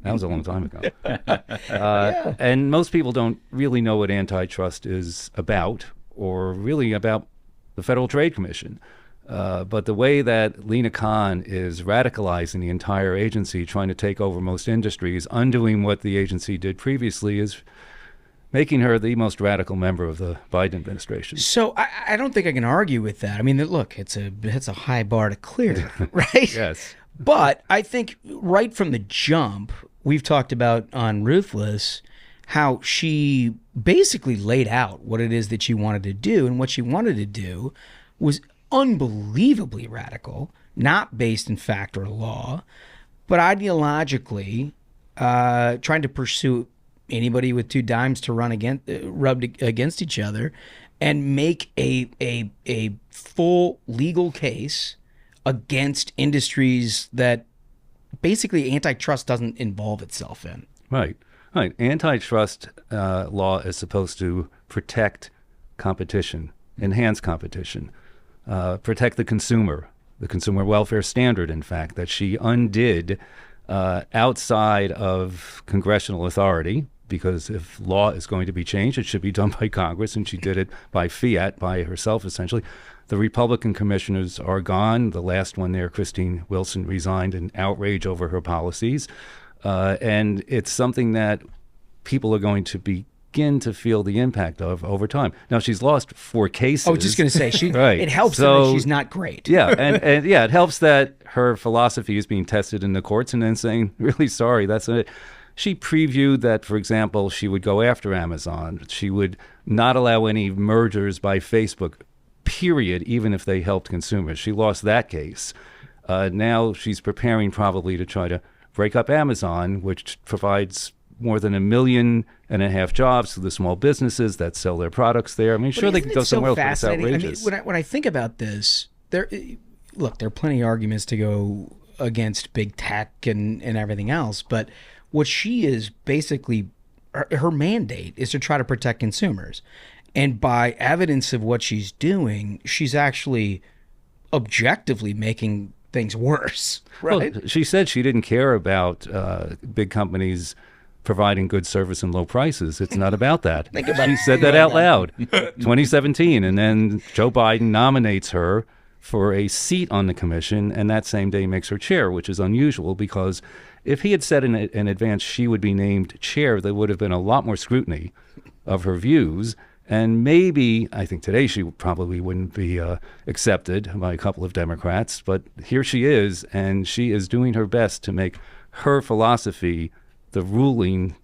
That was a long time ago. And most people don't really know what antitrust is about, or really about the Federal Trade Commission. But the way that Lina Khan is radicalizing the entire agency, trying to take over most industries, undoing what the agency did previously, is making her the most radical member of the Biden administration. So I don't think I can argue with that. I mean, look, it's a high bar to clear, right? Yes. But I think right from the jump, we've talked about on Ruthless how she basically laid out what it is that she wanted to do, and what she wanted to do was unbelievably radical, not based in fact or law, but ideologically trying to pursue anybody with two dimes to rub against each other, and make a full legal case against industries that basically antitrust doesn't involve itself in. Right. Antitrust law is supposed to protect competition, enhance competition, protect the consumer welfare standard, in fact, that she undid outside of congressional authority, because if law is going to be changed, it should be done by Congress, and she did it by fiat, by herself, essentially. The Republican commissioners are gone. The last one there, Christine Wilson, resigned in outrage over her policies. And it's something that people are going to begin to feel the impact of over time. Now, she's lost 4 cases. I was just going to say, right. It helps that she's not great. Yeah, and yeah, it helps that her philosophy is being tested in the courts and then saying, really sorry, that's it. She previewed that, for example, she would go after Amazon. She would not allow any mergers by Facebook, period, even if they helped consumers. She lost that case. Now she's preparing probably to try to break up Amazon, which provides more than 1.5 million jobs to the small businesses that sell their products there. I mean, sure, they could go somewhere else, but it's outrageous. I mean, when I think about this, there are plenty of arguments to go against big tech and everything else, but what she is basically, her mandate is to try to protect consumers. And by evidence of what she's doing, she's actually objectively making things worse, right? Well, she said she didn't care about big companies providing good service and low prices. It's not about that. She said that out loud, 2017. And then Joe Biden nominates her for a seat on the commission, and that same day makes her chair, which is unusual because if he had said in advance she would be named chair, there would have been a lot more scrutiny of her views. And maybe, I think today she probably wouldn't be accepted by a couple of Democrats, but here she is, and she is doing her best to make her philosophy the ruling,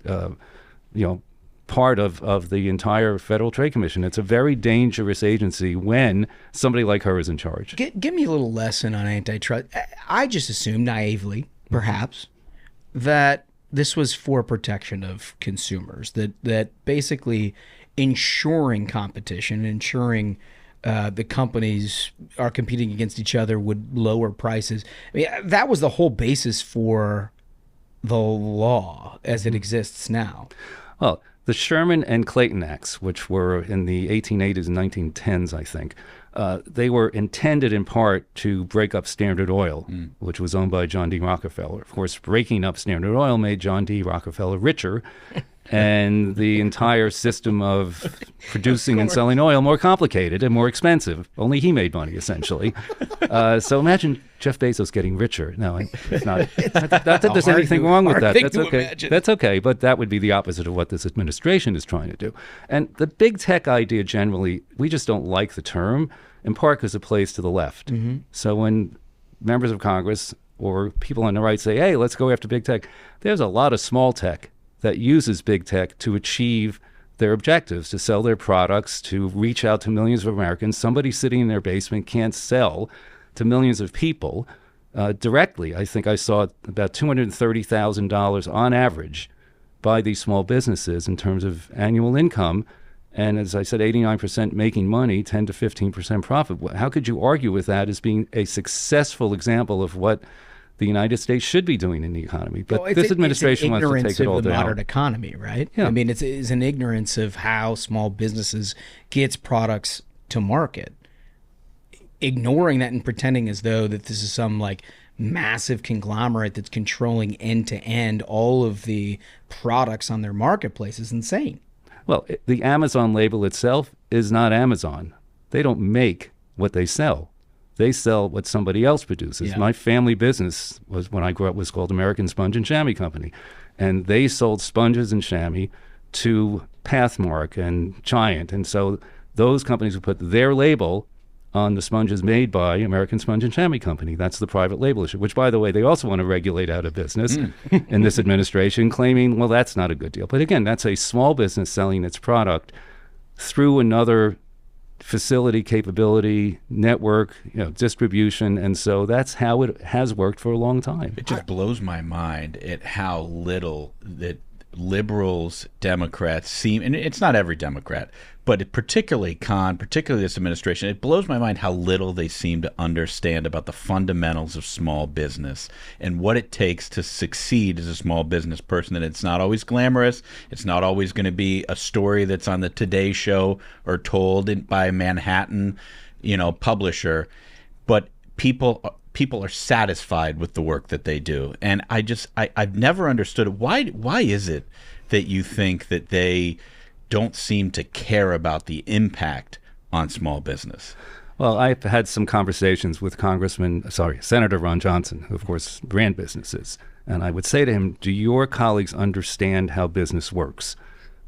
part of the entire Federal Trade Commission. It's a very dangerous agency when somebody like her is in charge. Give me a little lesson on antitrust. I just assumed naively, perhaps, that this was for protection of consumers, that basically ensuring competition, ensuring the companies are competing against each other would lower prices. I mean, that was the whole basis for the law as it exists now. Well, the Sherman and Clayton Acts, which were in the 1880s and 1910s, I think, they were intended in part to break up Standard Oil, which was owned by John D. Rockefeller. Of course, breaking up Standard Oil made John D. Rockefeller richer, and the entire system of producing and selling oil more complicated and more expensive. Only he made money, essentially. So imagine Jeff Bezos getting richer. No, it's not. Not that there's anything wrong with that. That's okay. Imagine. That's okay, but that would be the opposite of what this administration is trying to do. And the big tech idea generally, we just don't like the term, in part because it plays to the left. So when members of Congress or people on the right say, hey, let's go after big tech, there's a lot of small tech that uses big tech to achieve their objectives, to sell their products, to reach out to millions of Americans. Somebody sitting in their basement can't sell to millions of people directly. I think I saw about $230,000 on average by these small businesses in terms of annual income. And as I said, 89% making money, 10 to 15% profit. How could you argue with that as being a successful example of what the United States should be doing in the economy? But this administration wants to take it all down. It's an ignorance of the modern economy, right? Yeah. I mean, it's an ignorance of how small businesses get products to market. Ignoring that and pretending as though that this is some like massive conglomerate that's controlling end to end all of the products on their marketplace is insane. Well, the Amazon label itself is not Amazon. They don't make what they sell. They sell what somebody else produces. Yeah. My family business was, when I grew up, was called American Sponge and Chamois Company. And they sold sponges and chamois to Pathmark and Giant. And so those companies would put their label on the sponges made by American Sponge and Chamois Company. That's the private label issue, which, by the way, they also want to regulate out of business in this administration, claiming, well, that's not a good deal. But again, that's a small business selling its product through another facility, capability, network, distribution. And so that's how it has worked for a long time. It just blows my mind at how little that liberals, Democrats seem, and it's not every Democrat, but particularly this administration, it blows my mind how little they seem to understand about the fundamentals of small business and what it takes to succeed as a small business person. And it's not always glamorous. It's not always going to be a story that's on the Today Show or told by a Manhattan, publisher, but people are satisfied with the work that they do. And I've never understood why is it that you think that they don't seem to care about the impact on small business? Well, I've had some conversations with Senator Ron Johnson, who of course ran businesses. And I would say to him, do your colleagues understand how business works?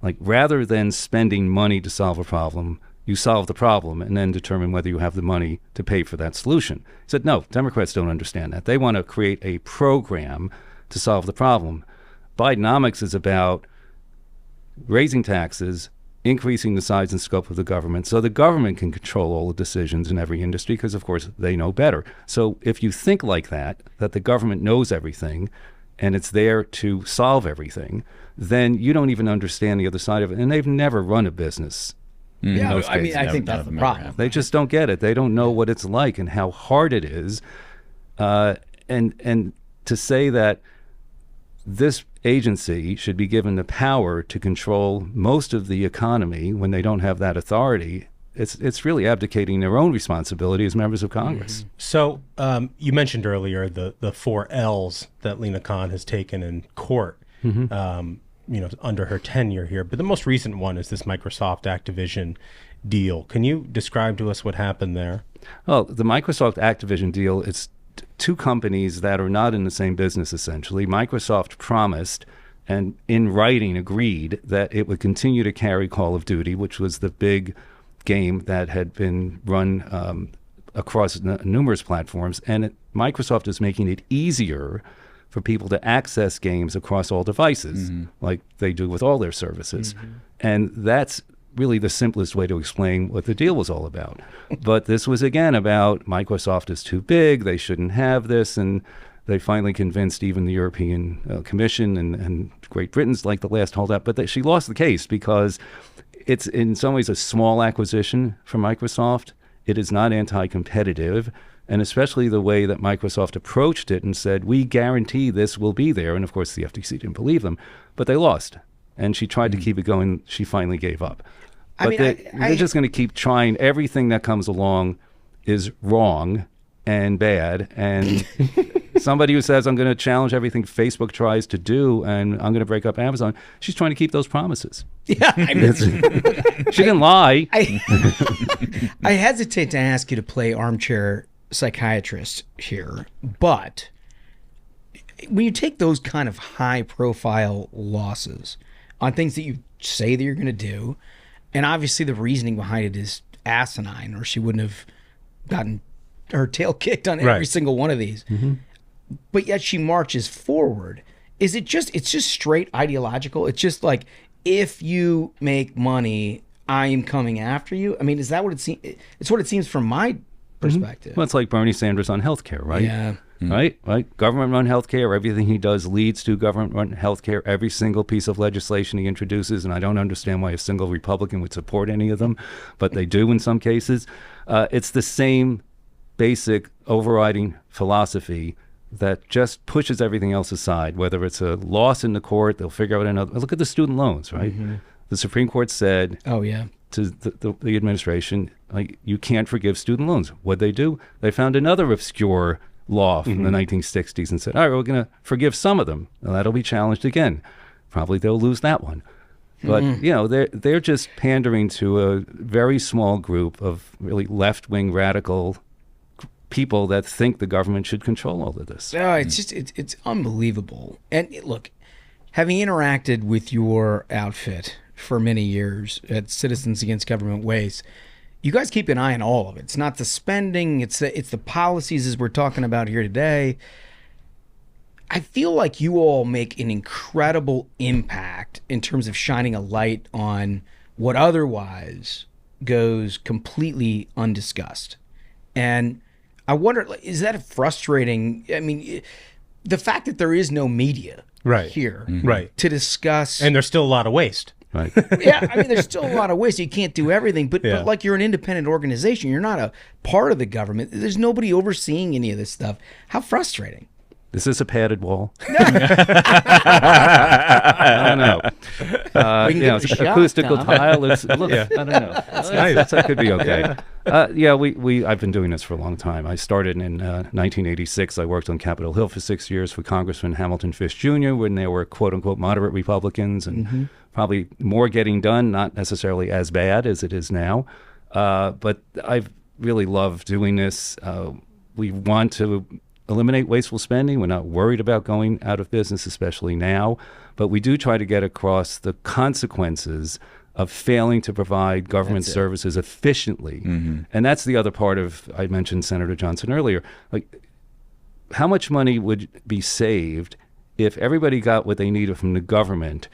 Like, rather than spending money to solve a problem, you solve the problem and then determine whether you have the money to pay for that solution. He said, no, Democrats don't understand that. They want to create a program to solve the problem. Bidenomics is about raising taxes, increasing the size and scope of the government so the government can control all the decisions in every industry because, of course, they know better. So if you think like that the government knows everything and it's there to solve everything, then you don't even understand the other side of it. And they've never run a business. Yeah, I mean, I think that's the problem. They just don't get it. They don't know what it's like and how hard it is. And to say that this agency should be given the power to control most of the economy when they don't have that authority, it's really abdicating their own responsibility as members of Congress. So you mentioned earlier the 4 L's that Lina Khan has taken in court, under her tenure here. But the most recent one is this Microsoft Activision deal. Can you describe to us what happened there? Well, the Microsoft Activision deal, it's two companies that are not in the same business, essentially. Microsoft promised and in writing agreed that it would continue to carry Call of Duty, which was the big game that had been run across numerous platforms. And Microsoft is making it easier for people to access games across all devices, like they do with all their services. And that's really the simplest way to explain what the deal was all about. But this was, again, about Microsoft is too big, they shouldn't have this, and they finally convinced even the European Commission and Great Britain's like the last holdout. But she lost the case because it's in some ways a small acquisition for Microsoft. It is not anti-competitive, and especially the way that Microsoft approached it and said, we guarantee this will be there. And of course, the FTC didn't believe them, but they lost. And she tried to keep it going. She finally gave up. But they're just going to keep trying. Everything that comes along is wrong and bad. And somebody who says, I'm going to challenge everything Facebook tries to do and I'm going to break up Amazon, she's trying to keep those promises. Yeah, I mean, she didn't lie. I hesitate to ask you to play armchair psychiatrist here, but when you take those kind of high-profile losses on things that you say that you're going to do, and obviously the reasoning behind it is asinine, or she wouldn't have gotten her tail kicked on every single one of these. But yet she marches forward. Is it just, it's just straight ideological? It's just like, if you make money, I am coming after you? I mean, is that what it seems? It's what it seems from my perspective. Well, it's like Bernie Sanders on healthcare, right? Yeah. Right? Government-run healthcare, everything he does leads to government-run healthcare. Every single piece of legislation he introduces, and I don't understand why a single Republican would support any of them, but they do in some cases. It's the same basic overriding philosophy that just pushes everything else aside, whether it's a loss in the court, they'll figure out another. Look at the student loans, right? The Supreme Court said to the administration, like, you can't forgive student loans. What'd they do? They found another obscure law from the 1960s and said, all right, we're going to forgive some of them. Now, that'll be challenged again. Probably they'll lose that one. But, you know, they're just pandering to a very small group of really left-wing radical people that think the government should control all of this. Oh, it's just, it's unbelievable. And look, having interacted with your outfit for many years at Citizens Against Government Waste, you guys keep an eye on all of it. It's not the spending, it's the policies as we're talking about here today. I feel like you all make an incredible impact in terms of shining a light on what otherwise goes completely undiscussed. And I wonder, is that frustrating? I mean, the fact that there is no media here to discuss. And there's still a lot of waste. Right. Yeah, I mean, there's still a lot of ways. You can't do everything, but like, you're an independent organization. You're not a part of the government. There's nobody overseeing any of this stuff. How frustrating. Is this a padded wall? I don't know. It's acoustical tile. I don't know. That's nice. That could be okay. I've been doing this for a long time. I started in 1986. I worked on Capitol Hill for 6 years for Congressman Hamilton Fish Jr. when there were quote-unquote moderate Republicans, and probably more getting done, not necessarily as bad as it is now. But I've really loved doing this. We want to eliminate wasteful spending. We're not worried about going out of business, especially now. But we do try to get across the consequences of failing to provide government services efficiently. And that's the other part of, I mentioned Senator Johnson earlier, like how much money would be saved if everybody got what they needed from the government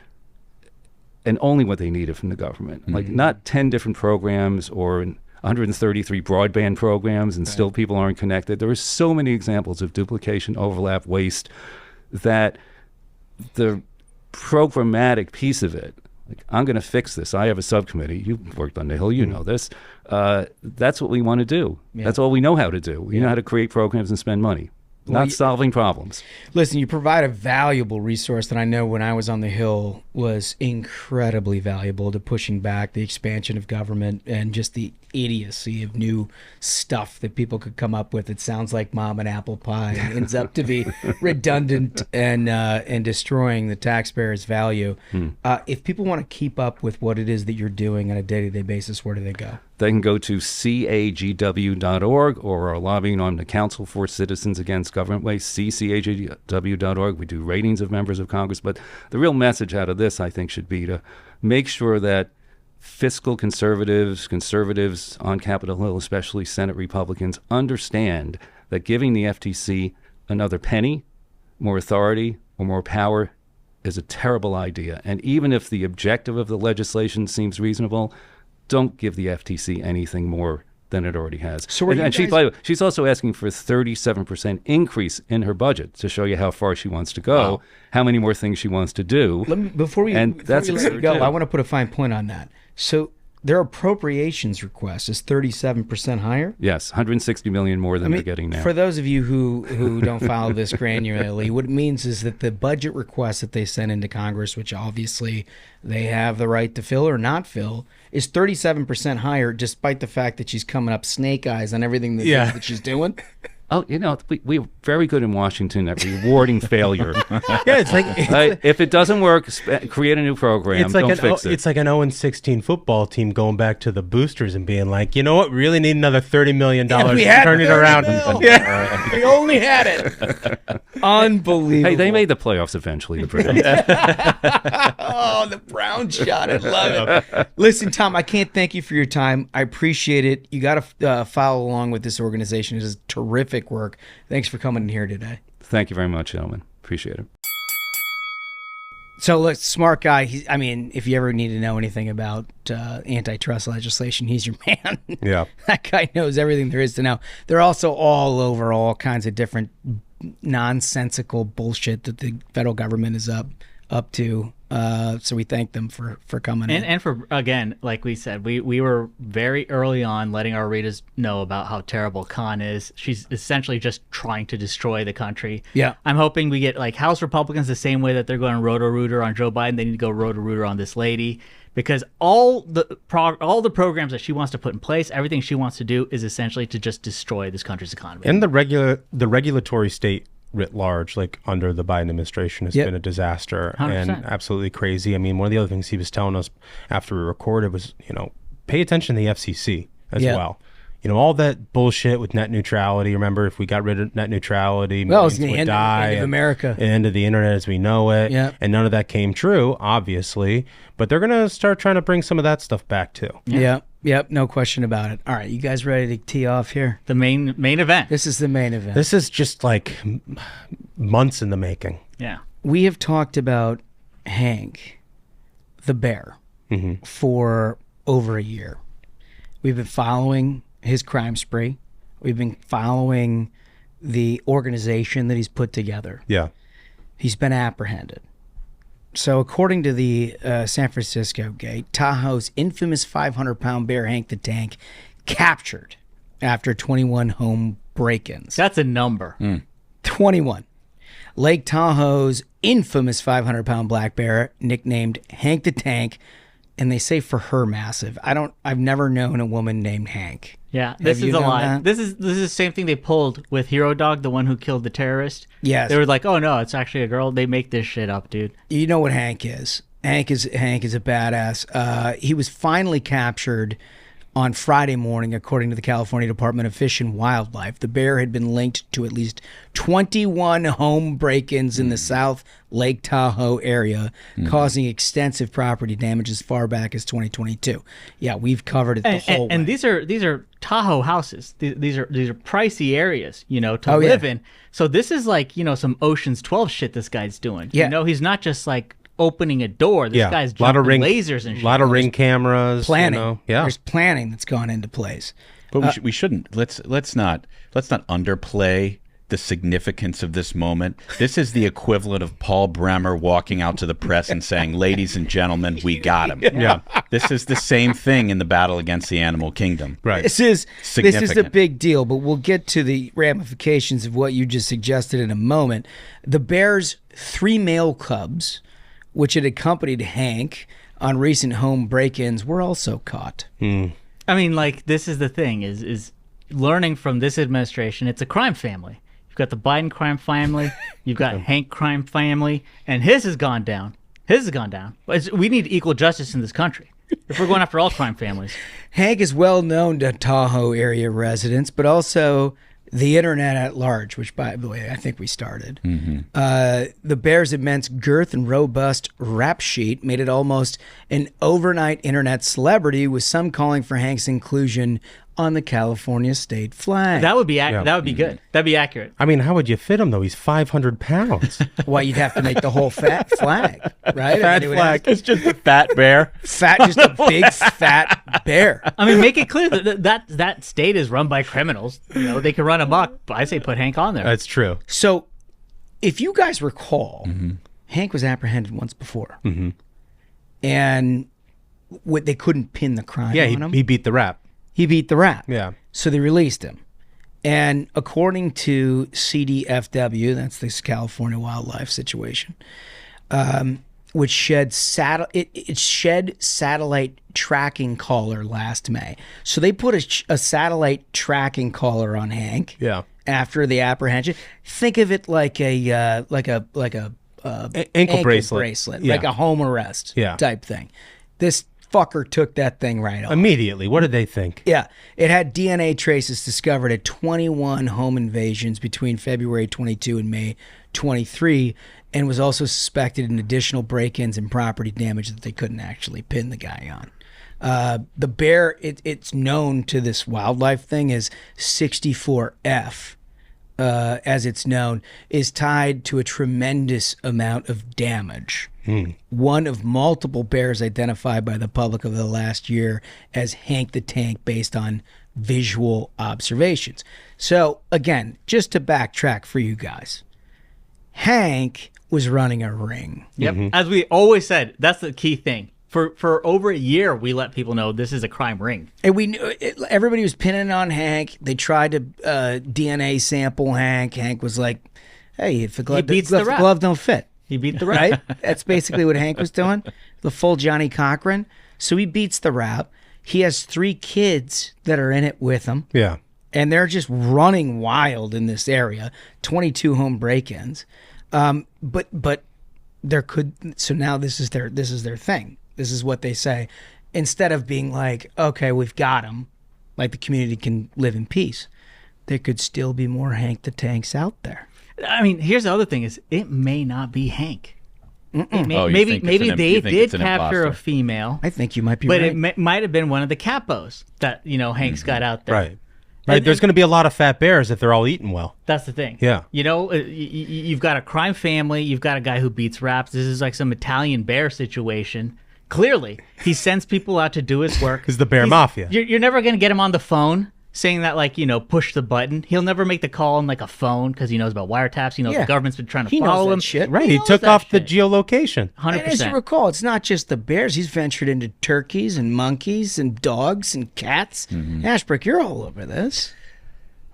and only what they needed from the government, like not 10 different programs or 133 broadband programs and still people aren't connected. There are so many examples of duplication, overlap, waste that the programmatic piece of it, like, I'm going to fix this. I have a subcommittee. You've worked on the Hill. You know this. That's what we want to do. That's all we know how to do. We know how to create programs and spend money, not solving problems. Listen, you provide a valuable resource that I know when I was on the Hill was incredibly valuable to pushing back the expansion of government and just the idiocy of new stuff that people could come up with. It sounds like mom and apple pie and ends up to be redundant and destroying the taxpayer's value. If people want to keep up with what it is that you're doing on a day-to-day basis, where do they go? They can go to cagw.org or are lobbying on the Council for Citizens Against Government Waste, ccagw.org. We do ratings of members of Congress. But the real message out of this, I think, should be to make sure that fiscal conservatives on Capitol Hill, especially Senate Republicans, understand that giving the FTC another penny, more authority, or more power is a terrible idea. And even if the objective of the legislation seems reasonable, don't give the FTC anything more than it already has. So she's also asking for a 37% increase in her budget to show you how far she wants to go, how many more things she wants to do. Before we let you go, I want to put a fine point on that. So their appropriations request is 37% higher? Yes, $160 million more than they're getting now. For those of you who don't follow this granularly, what it means is that the budget request that they sent into Congress, which obviously they have the right to fill or not fill, is 37% higher, despite the fact that she's coming up snake eyes on everything that she's doing. Oh, we're very good in Washington at rewarding failure. It's like if it doesn't work, create a new program. It's like Don't fix it. It's like an 0-16 football team going back to the boosters and being like, you know what, we really need another $30 million to turn it around. We only had it. Unbelievable. Hey, they made the playoffs eventually. The Browns. Oh, the Brown shot. I love it. Listen, Tom, I can't thank you for your time. I appreciate it. You got to follow along with this organization. It is terrific work. Thanks for coming in here today. Thank you very much, gentlemen. Appreciate it. So, look, smart guy. If you ever need to know anything about antitrust legislation, he's your man. Yeah. That guy knows everything there is to know. They're also all over all kinds of different nonsensical bullshit that the federal government is up to. So we thank them for coming in. And for, again, like we said, we were very early on letting our readers know about how terrible Khan is. She's essentially just trying to destroy the country. Yeah. I'm hoping we get like House Republicans the same way that they're going roto-rooter on Joe Biden. They need to go roto-rooter on this lady, because all the programs that she wants to put in place, everything she wants to do is essentially to just destroy this country's economy. And the regulatory state writ large, like under the Biden administration, has been a disaster 100%. and absolutely crazy. I mean, one of the other things he was telling us after we recorded was, pay attention to the FCC as well. All that bullshit with net neutrality. Remember, if we got rid of net neutrality, millions would die. End of America. And end of the internet as we know it. Yep. And none of that came true, obviously. But they're going to start trying to bring some of that stuff back, too. Yep, no question about it. All right, you guys ready to tee off here? The main event. This is the main event. This is just like months in the making. Yeah. We have talked about Hank, the bear, for over a year. We've been following his crime spree. We've been following the organization that he's put together. Yeah. He's been apprehended. So according to the San Francisco Gate, Tahoe's infamous 500-pound bear Hank the Tank captured after 21 home break-ins. That's a number. 21. Lake Tahoe's infamous 500-pound black bear, nicknamed Hank the Tank, and they say for her massive. I've never known a woman named Hank. Yeah, this is a lie. This is the same thing they pulled with Hero Dog, the one who killed the terrorist. Yes. They were like, "Oh no, it's actually a girl." They make this shit up, dude. You know what Hank is? Hank is a badass. He was finally captured On Friday morning, according to the California Department of Fish and Wildlife, the bear had been linked to at least 21 home break-ins in the South Lake Tahoe area, causing extensive property damage as far back as 2022. Yeah, we've covered it the whole way. And these are Tahoe houses. These are pricey areas, to live in. So this is like, some Ocean's 12 shit this guy's doing. Yeah. He's not just like opening a door. This guy's jumping lasers and shit. A lot of ring cameras. Planning. Yeah. There's planning that's gone into place. But we shouldn't. Let's not underplay the significance of this moment. This is the equivalent of Paul Bremer walking out to the press and saying, "Ladies and gentlemen, we got him." Yeah. This is the same thing in the battle against the animal kingdom. Right. This is Significant. the big deal, but we'll get to the ramifications of what you just suggested in a moment. The bear's 3 male cubs, which had accompanied Hank on recent home break-ins, were also caught. I mean, like, this is the thing, is learning from this administration, it's a crime family. You've got the Biden crime family, you've got Hank crime family, and his has gone down. We need equal justice in this country if we're going after all crime families. Hank is well known to Tahoe area residents, but also the internet at large, which, by the way, I think we started. The bear's immense girth and robust rap sheet made it almost an overnight internet celebrity, with some calling for Hank's inclusion on the California state flag. That would be that would be good. That'd be accurate. I mean, how would you fit him, though? He's 500 pounds. Well, you'd have to make the whole fat flag, right? Fat flag. It's just a fat bear. Just a big fat bear. I mean, make it clear that state is run by criminals. They can run amok. But I say put Hank on there. That's true. So, if you guys recall, Hank was apprehended once before, and they couldn't pin the crime on him. He beat the rap. He beat the rap. Yeah. So they released him. And according to CDFW, that's this California wildlife situation, which shed satellite tracking collar last May. So they put a satellite tracking collar on Hank. Yeah. After the apprehension. Think of it like a ankle bracelet. like a home arrest type thing. This fucker took that thing right off. Immediately. What did they think? Yeah. It had DNA traces discovered at 21 home invasions between February 22 and May 23, and was also suspected in additional break-ins and property damage that they couldn't actually pin the guy on. The bear, it's known to this wildlife thing as 64F. As it's known, is tied to a tremendous amount of damage. One of multiple bears identified by the public over the last year as Hank the Tank based on visual observations. So, again, just to backtrack for you guys, Hank was running a ring. Yep. As we always said, that's the key thing. For over a year, we let people know this is a crime ring. And we knew everybody was pinning on Hank. They tried to DNA sample Hank. Hank was like, "Hey, if the glove don't fit, he beat the rap." Right? That's basically what Hank was doing. The full Johnny Cochran. So he beats the rap. He has 3 kids that are in it with him. Yeah. And they're just running wild in this area. 22 home break-ins. But there could. So now this is their thing. This is what they say. Instead of being like, okay, we've got him, like the community can live in peace, there could still be more Hank the Tanks out there. I mean, here's the other thing is it may not be Hank. Maybe they did capture a female. I think you might be right. But it might have been one of the capos that, Hank's got out there. Right. Right. There's going to be a lot of fat bears if they're all eating well. That's the thing. Yeah. You've got a crime family. You've got a guy who beats raps. This is like some Italian bear situation. Clearly, he sends people out to do his work. He's the bear mafia. You're never going to get him on the phone saying that, push the button. He'll never make the call on, a phone because he knows about wiretaps. He knows the government's been trying to follow him. Shit. Right. He took off the geolocation. 100%. And as you recall, it's not just the bears. He's ventured into turkeys and monkeys and dogs and cats. Ashbrook, you're all over this.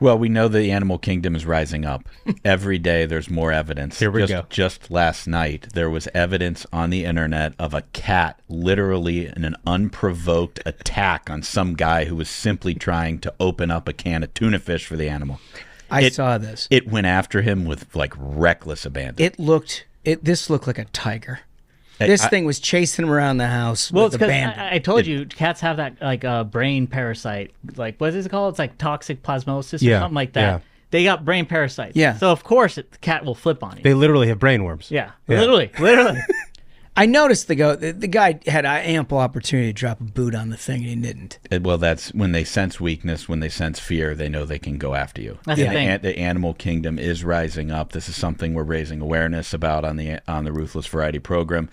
Well, we know the animal kingdom is rising up. Every day there's more evidence. Here we go. Just last night, there was evidence on the internet of a cat literally in an unprovoked attack on some guy who was simply trying to open up a can of tuna fish for the animal. I saw this. It went after him with reckless abandon. This looked like a tiger. This thing was chasing him around the house. Well, with it's because abandon. I told you cats have that like brain parasite. Like what is it called? It's like toxic plasmosis or something like that. Yeah. They got brain parasites. Yeah. So of course the cat will flip on you. They literally have brainworms. Yeah. Yeah. Literally. I noticed the guy had ample opportunity to drop a boot on the thing, and he didn't. Well, that's when they sense weakness, when they sense fear, they know they can go after you. That's the thing. The animal kingdom is rising up. This is something we're raising awareness about on the Ruthless Variety program.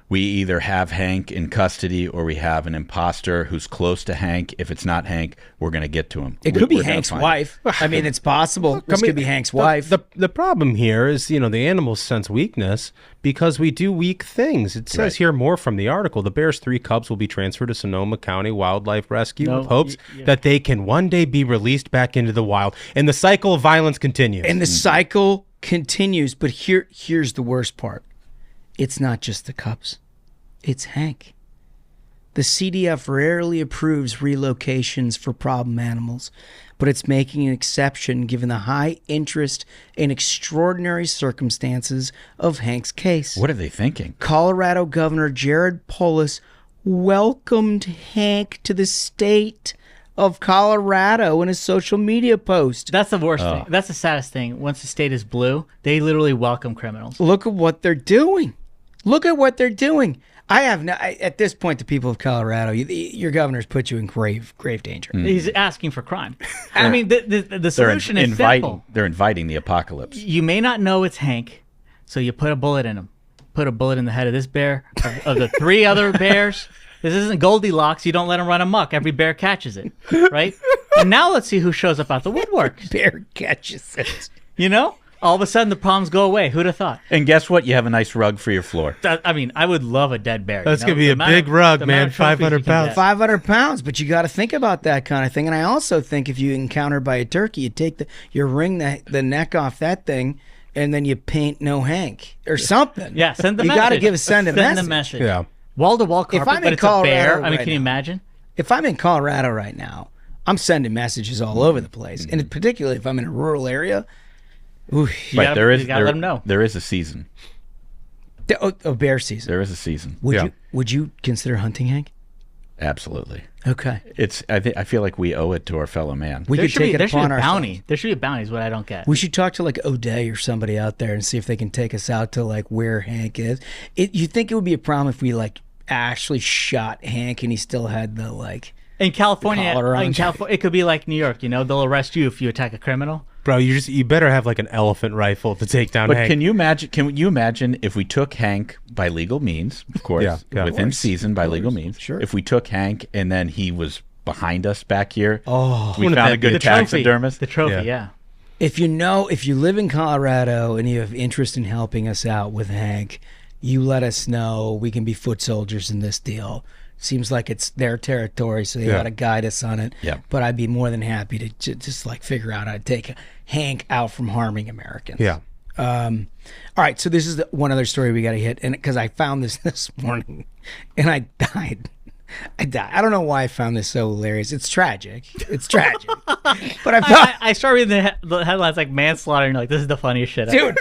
We either have Hank in custody or we have an imposter who's close to Hank. If it's not Hank, we're going to get to him. It could be Hank's wife. I mean, it's possible. This could be Hank's wife. The problem here is, the animals sense weakness because we do weak things. It says here more from the article. The bear's 3 cubs will be transferred to Sonoma County Wildlife Rescue with hopes that they can one day be released back into the wild. And the cycle of violence continues. And the cycle continues. But here's the worst part. It's not just the cubs. It's Hank. The CDF rarely approves relocations for problem animals, but it's making an exception given the high interest and extraordinary circumstances of Hank's case. What are they thinking? Colorado Governor Jared Polis welcomed Hank to the state of Colorado in a social media post. That's the worst thing. That's the saddest thing. Once the state is blue, they literally welcome criminals. Look at what they're doing. Look at what they're doing. At this point, the people of Colorado, your governor's put you in grave danger. He's asking for crime. I mean, the solution is simple. They're inviting the apocalypse. You may not know it's Hank, so you put a bullet in him. Put a bullet in the head of this bear, of the 3 other bears. This isn't Goldilocks. You don't let him run amok. Every bear catches it, right? And now let's see who shows up out the woodwork. Bear catches it. All of a sudden, the problems go away. Who'd have thought? And guess what? You have a nice rug for your floor. I mean, I would love a dead bear. That's going to be a big rug, man. 500 pounds. 500 pounds, but you got to think about that kind of thing. And I also think if you encounter by a turkey, you ring the neck off that thing, and then you paint no Hank or something. Yeah, send the you message. You got to send a message. Send the message. Yeah. Wall-to-wall carpet, I'm in but it's Colorado a bear. I mean, right can you now. imagine? If I'm in Colorado right now, I'm sending messages all over the place. And particularly if I'm in a rural area, You gotta let them know. There is a season. Bear season. There is a season. Would you consider hunting Hank? Absolutely. Okay. I feel like we owe it to our fellow man. We could take it upon ourselves. Bounty. There should be a bounty is what I don't get. We should talk to like O'Day or somebody out there and see if they can take us out to like where Hank is. You think it would be a problem if we like actually shot Hank and he still had the like in California, the it could be like New York, they'll arrest you if you attack a criminal. Bro, you better have like an elephant rifle to take down But Hank. can you imagine if we took Hank by legal means, of course, within season by legal means. Sure. If we took Hank and then he was behind us back here, we wouldn't found that a good be- taxidermist. The trophy, yeah. If you live in Colorado and you have interest in helping us out with Hank, you let us know. We can be foot soldiers in this deal. Seems like it's their territory, so they got to guide us on it. Yeah. But I'd be more than happy to just like figure out how to take Hank out from harming Americans. Yeah. All right. So this is one other story we got to hit, and because I found this morning, and I died. I don't know why I found this so hilarious. It's tragic. But I started reading the headlines like manslaughter, and you're like, this is the funniest shit dude.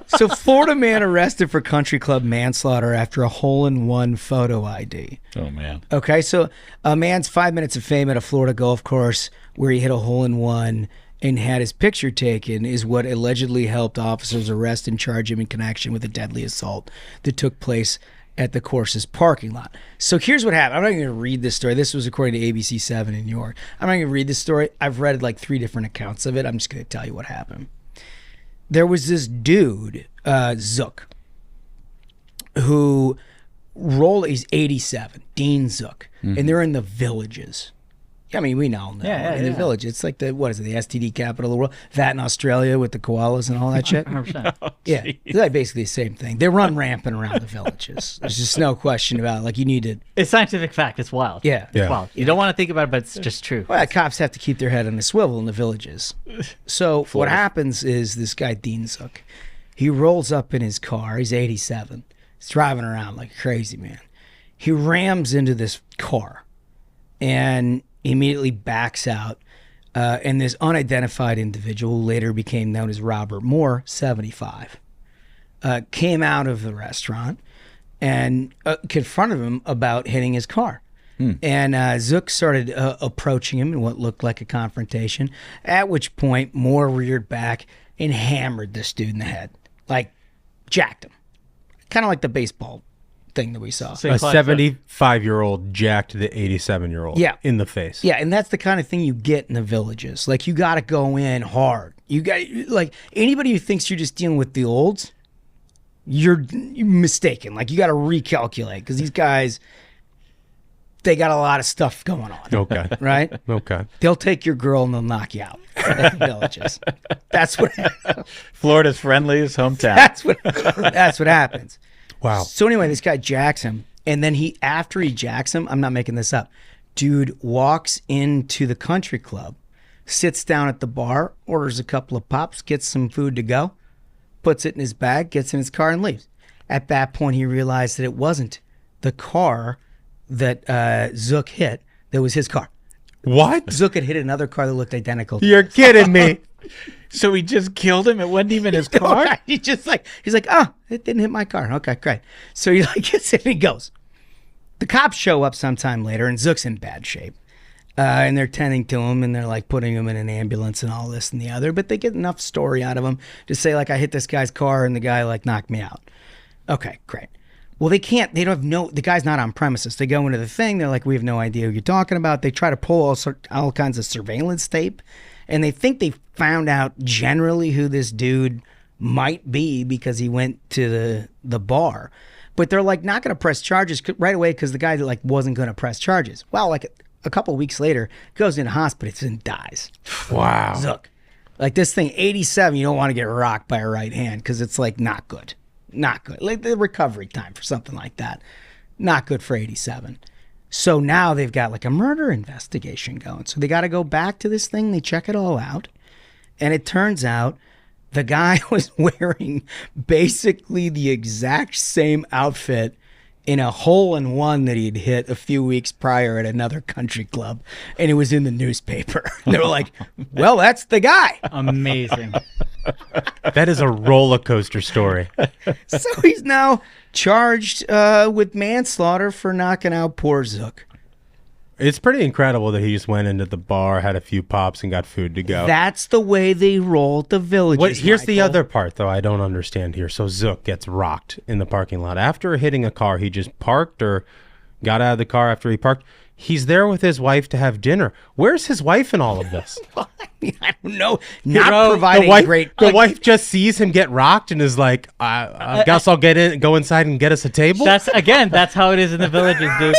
So Florida man arrested for country club manslaughter after a hole-in-one photo ID. Oh man. Okay, so a man's 5 minutes of fame at a Florida golf course where he hit a hole-in-one and had his picture taken is what allegedly helped officers arrest and charge him in connection with a deadly assault that took place at the course's parking lot. So here's what happened. I'm not going to read this story. This was according to ABC 7 in New York. I'm not going to read this story. I've read like 3 different accounts of it. I'm just going to tell you what happened. There was this dude, Zook, who he's 87, Dean Zook, and they're in the Villages. I mean, we all know. In the Village. It's like the STD capital of the world. That in Australia with the koalas and all that shit. 100%. Yeah, it's like basically the same thing. They run rampant around the Villages. There's just no question about it. Like, you need to... It's scientific fact. It's wild. Yeah. It's wild. You don't want to think about it, but it's just true. Well, cops have to keep their head on a swivel in the Villages. So what happens is this guy, Dean Zook, he rolls up in his car. He's 87. He's driving around like a crazy man. He rams into this car and immediately backs out. And this unidentified individual, who later became known as Robert Moore, 75, came out of the restaurant and confronted him about hitting his car. And Zook started approaching him in what looked like a confrontation, at which point Moore reared back and hammered this dude in the head. Like, jacked him. Kind of like the baseball thing that we saw. A 75-year-old jacked the 87-year-old in the face. Yeah, and that's the kind of thing you get in the villages. Like, you got to go in hard. You got, like, anybody who thinks you're just dealing with the olds, you're mistaken. Like, you got to recalculate, because these guys, they got a lot of stuff going on. Okay. Right? Okay. They'll take your girl and they'll knock you out at the villages. That's what Florida's friendliest hometown. That's what happens. Wow. So anyway, this guy jacks him, and then after he jacks him, I'm not making this up, dude walks into the country club, sits down at the bar, orders a couple of pops, gets some food to go, puts it in his bag, gets in his car, and leaves. At that point, he realized that it wasn't the car that Zook hit that was his car. What? Zook had hit another car that looked identical to You're his. kidding me. So he just killed him? It wasn't even his car? He's like, oh, it didn't hit my car. Okay, great. So he like gets in and he goes. The cops show up sometime later, and Zook's in bad shape. And they're tending to him, and they're like putting him in an ambulance and all this and the other. But they get enough story out of him to say, like, I hit this guy's car and the guy like knocked me out. Okay, great. Well, they the guy's not on premises. They go into the thing. They're like, we have no idea who you're talking about. They try to pull all kinds of surveillance tape. And they think they found out generally who this dude might be because he went to the bar. But they're like not going to press charges right away because the guy like wasn't going to press charges. Well, like a couple weeks later, goes into hospital and dies. Wow. Zook. Like this thing, 87, you don't want to get rocked by a right hand because it's like not good. Not good. Like the recovery time for something like that. Not good for 87. So now they've got like a murder investigation going. So they got to go back to this thing. They check it all out. And it turns out the guy was wearing basically the exact same outfit in a hole-in-one that he'd hit a few weeks prior at another country club. And it was in the newspaper. They were like, well, that's the guy. Amazing. That is a roller coaster story. So he's now charged with manslaughter for knocking out poor Zook. It's pretty incredible that he just went into the bar, had a few pops, and got food to go. That's the way they roll at the villages. Here's the other part, though, I don't understand here. So Zook gets rocked in the parking lot. After hitting a car, he just parked or got out of the car after he parked. He's there with his wife to have dinner. Where's his wife in all of this? I don't know. Not providing great. The wife just sees him get rocked and is like, I guess I'll go inside and get us a table. That's how it is in the villages, dude.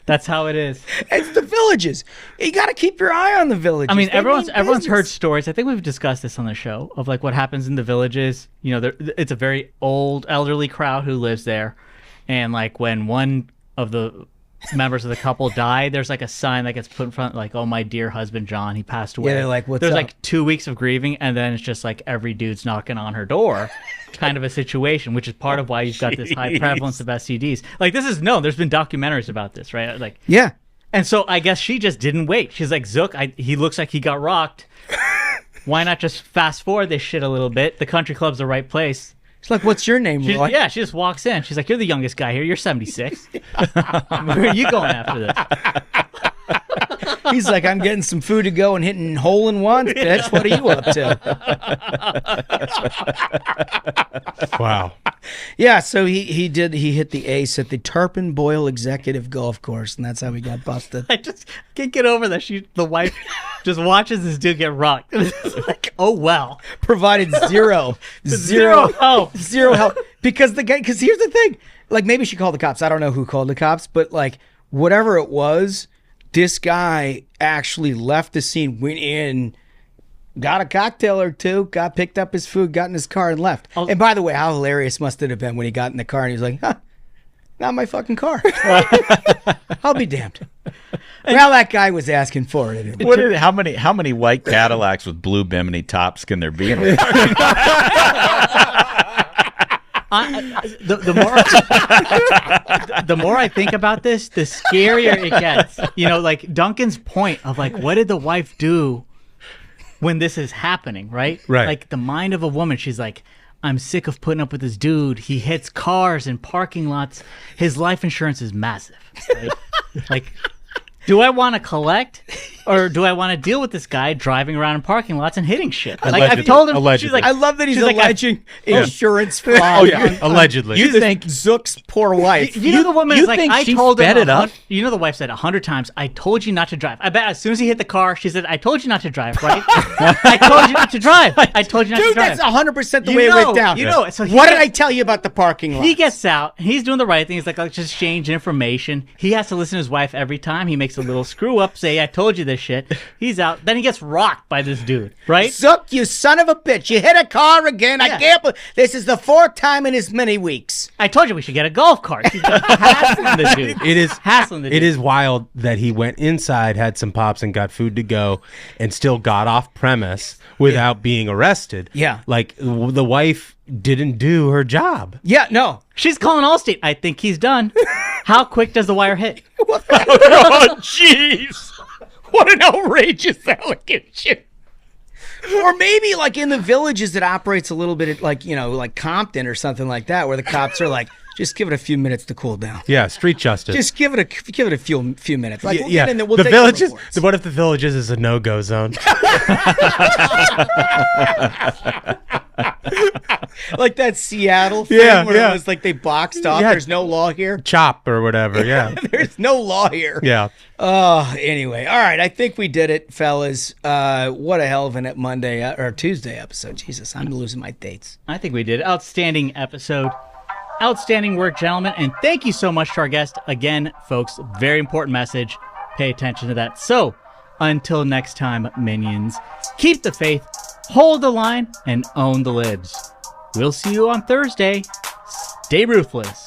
That's how it is. It's the villages. You got to keep your eye on the villages. I mean, everyone's heard stories. I think we've discussed this on the show of like what happens in the villages. You know, it's a very old, elderly crowd who lives there, and like when one of the members of the couple die, there's like a sign that gets put in front, like, "Oh, my dear husband John, he passed away." Yeah, they're like, "What's There's up?" like 2 weeks of grieving, and then it's just like every dude's knocking on her door. Kind of a situation, which is part of why you've got this high prevalence of STDs. Like this is known. There's been documentaries about this, right? Like yeah. And so I guess she just didn't wait. She's like, Zook, he looks like he got rocked. Why not just fast forward this shit a little bit? The country club's the right place. She's like, what's your name, Roy? Yeah, she just walks in. She's like, you're the youngest guy here. You're 76. Where are you going after this? He's like, I'm getting some food to go and hitting hole-in-ones, bitch. What are you up to? Wow. Yeah, so he hit the ace at the Tarpon Boyle Executive Golf Course, and that's how he got busted. I just can't get over that. The wife just watches this dude get rocked. It's like, oh well. Provided zero help. Because here's the thing. Like maybe she called the cops. I don't know who called the cops, but like whatever it was, this guy actually left the scene, went in, got a cocktail or two, picked up his food, got in his car, and left. And by the way, how hilarious must it have been when he got in the car and he was like, huh, not my fucking car. I'll be damned. Well, that guy was asking for it. How many white Cadillacs with blue bimini tops can there be in there? The more I think about this, the scarier it gets. You know, like Duncan's point of like, what did the wife do when this is happening, right? Right. Like the mind of a woman, she's like, I'm sick of putting up with this dude. He hits cars in parking lots. His life insurance is massive. Like, do I want to collect, or do I want to deal with this guy driving around in parking lots and hitting shit? Like, I've told him. Allegedly. She's like, I love that he's she's like, alleging insurance fraud. Oh yeah, allegedly. You think Zook's poor wife? You know the woman is like, think I she told fed him. it up? You know the wife said 100 times, I told you not to drive. I bet as soon as he hit the car, she said, I told you not to drive, right? I told you not to drive. I told you not to Dude, drive. that's 100% the You way it know, went down. you know it. So what did I tell you about the parking lot? He gets out. He's doing the right thing. He's like, let's just exchange information. He has to listen to his wife every time. He makes a little screw up, say, I told you this shit. He's out. Then he gets rocked by this dude, right? Zook, you son of a bitch. You hit a car again. I can't believe this is the 4th time in as many weeks. I told you we should get a golf cart. He's hassling the dude. It is hassling the dude. It is wild that he went inside, had some pops, and got food to go, and still got off premise without being arrested. Yeah. Like the wife didn't do her job. Yeah, no. She's calling Allstate. I think he's done. How quick does the wire hit? Oh, jeez. What an outrageous allegation. Or maybe like in the villages it operates a little bit like, you know, like Compton or something like that, where the cops are like, just give it a few minutes to cool down. Yeah, street justice. Just give it a few minutes. Like, we'll yeah. get in there, we'll the take villages. reports. What if the villages is a no-go zone? Like that Seattle thing where it was like they boxed off. Yeah. There's no law here. Chop or whatever. Yeah. There's no law here. Yeah. Anyway, all right. I think we did it, fellas. What a hell of a Monday or Tuesday episode. Jesus, I'm losing my dates. I think we did. Outstanding episode. Outstanding work, gentlemen. And thank you so much to our guest. Again, folks, very important message. Pay attention to that. So, until next time, minions, keep the faith, hold the line, and own the libs. We'll see you on Thursday. Stay ruthless.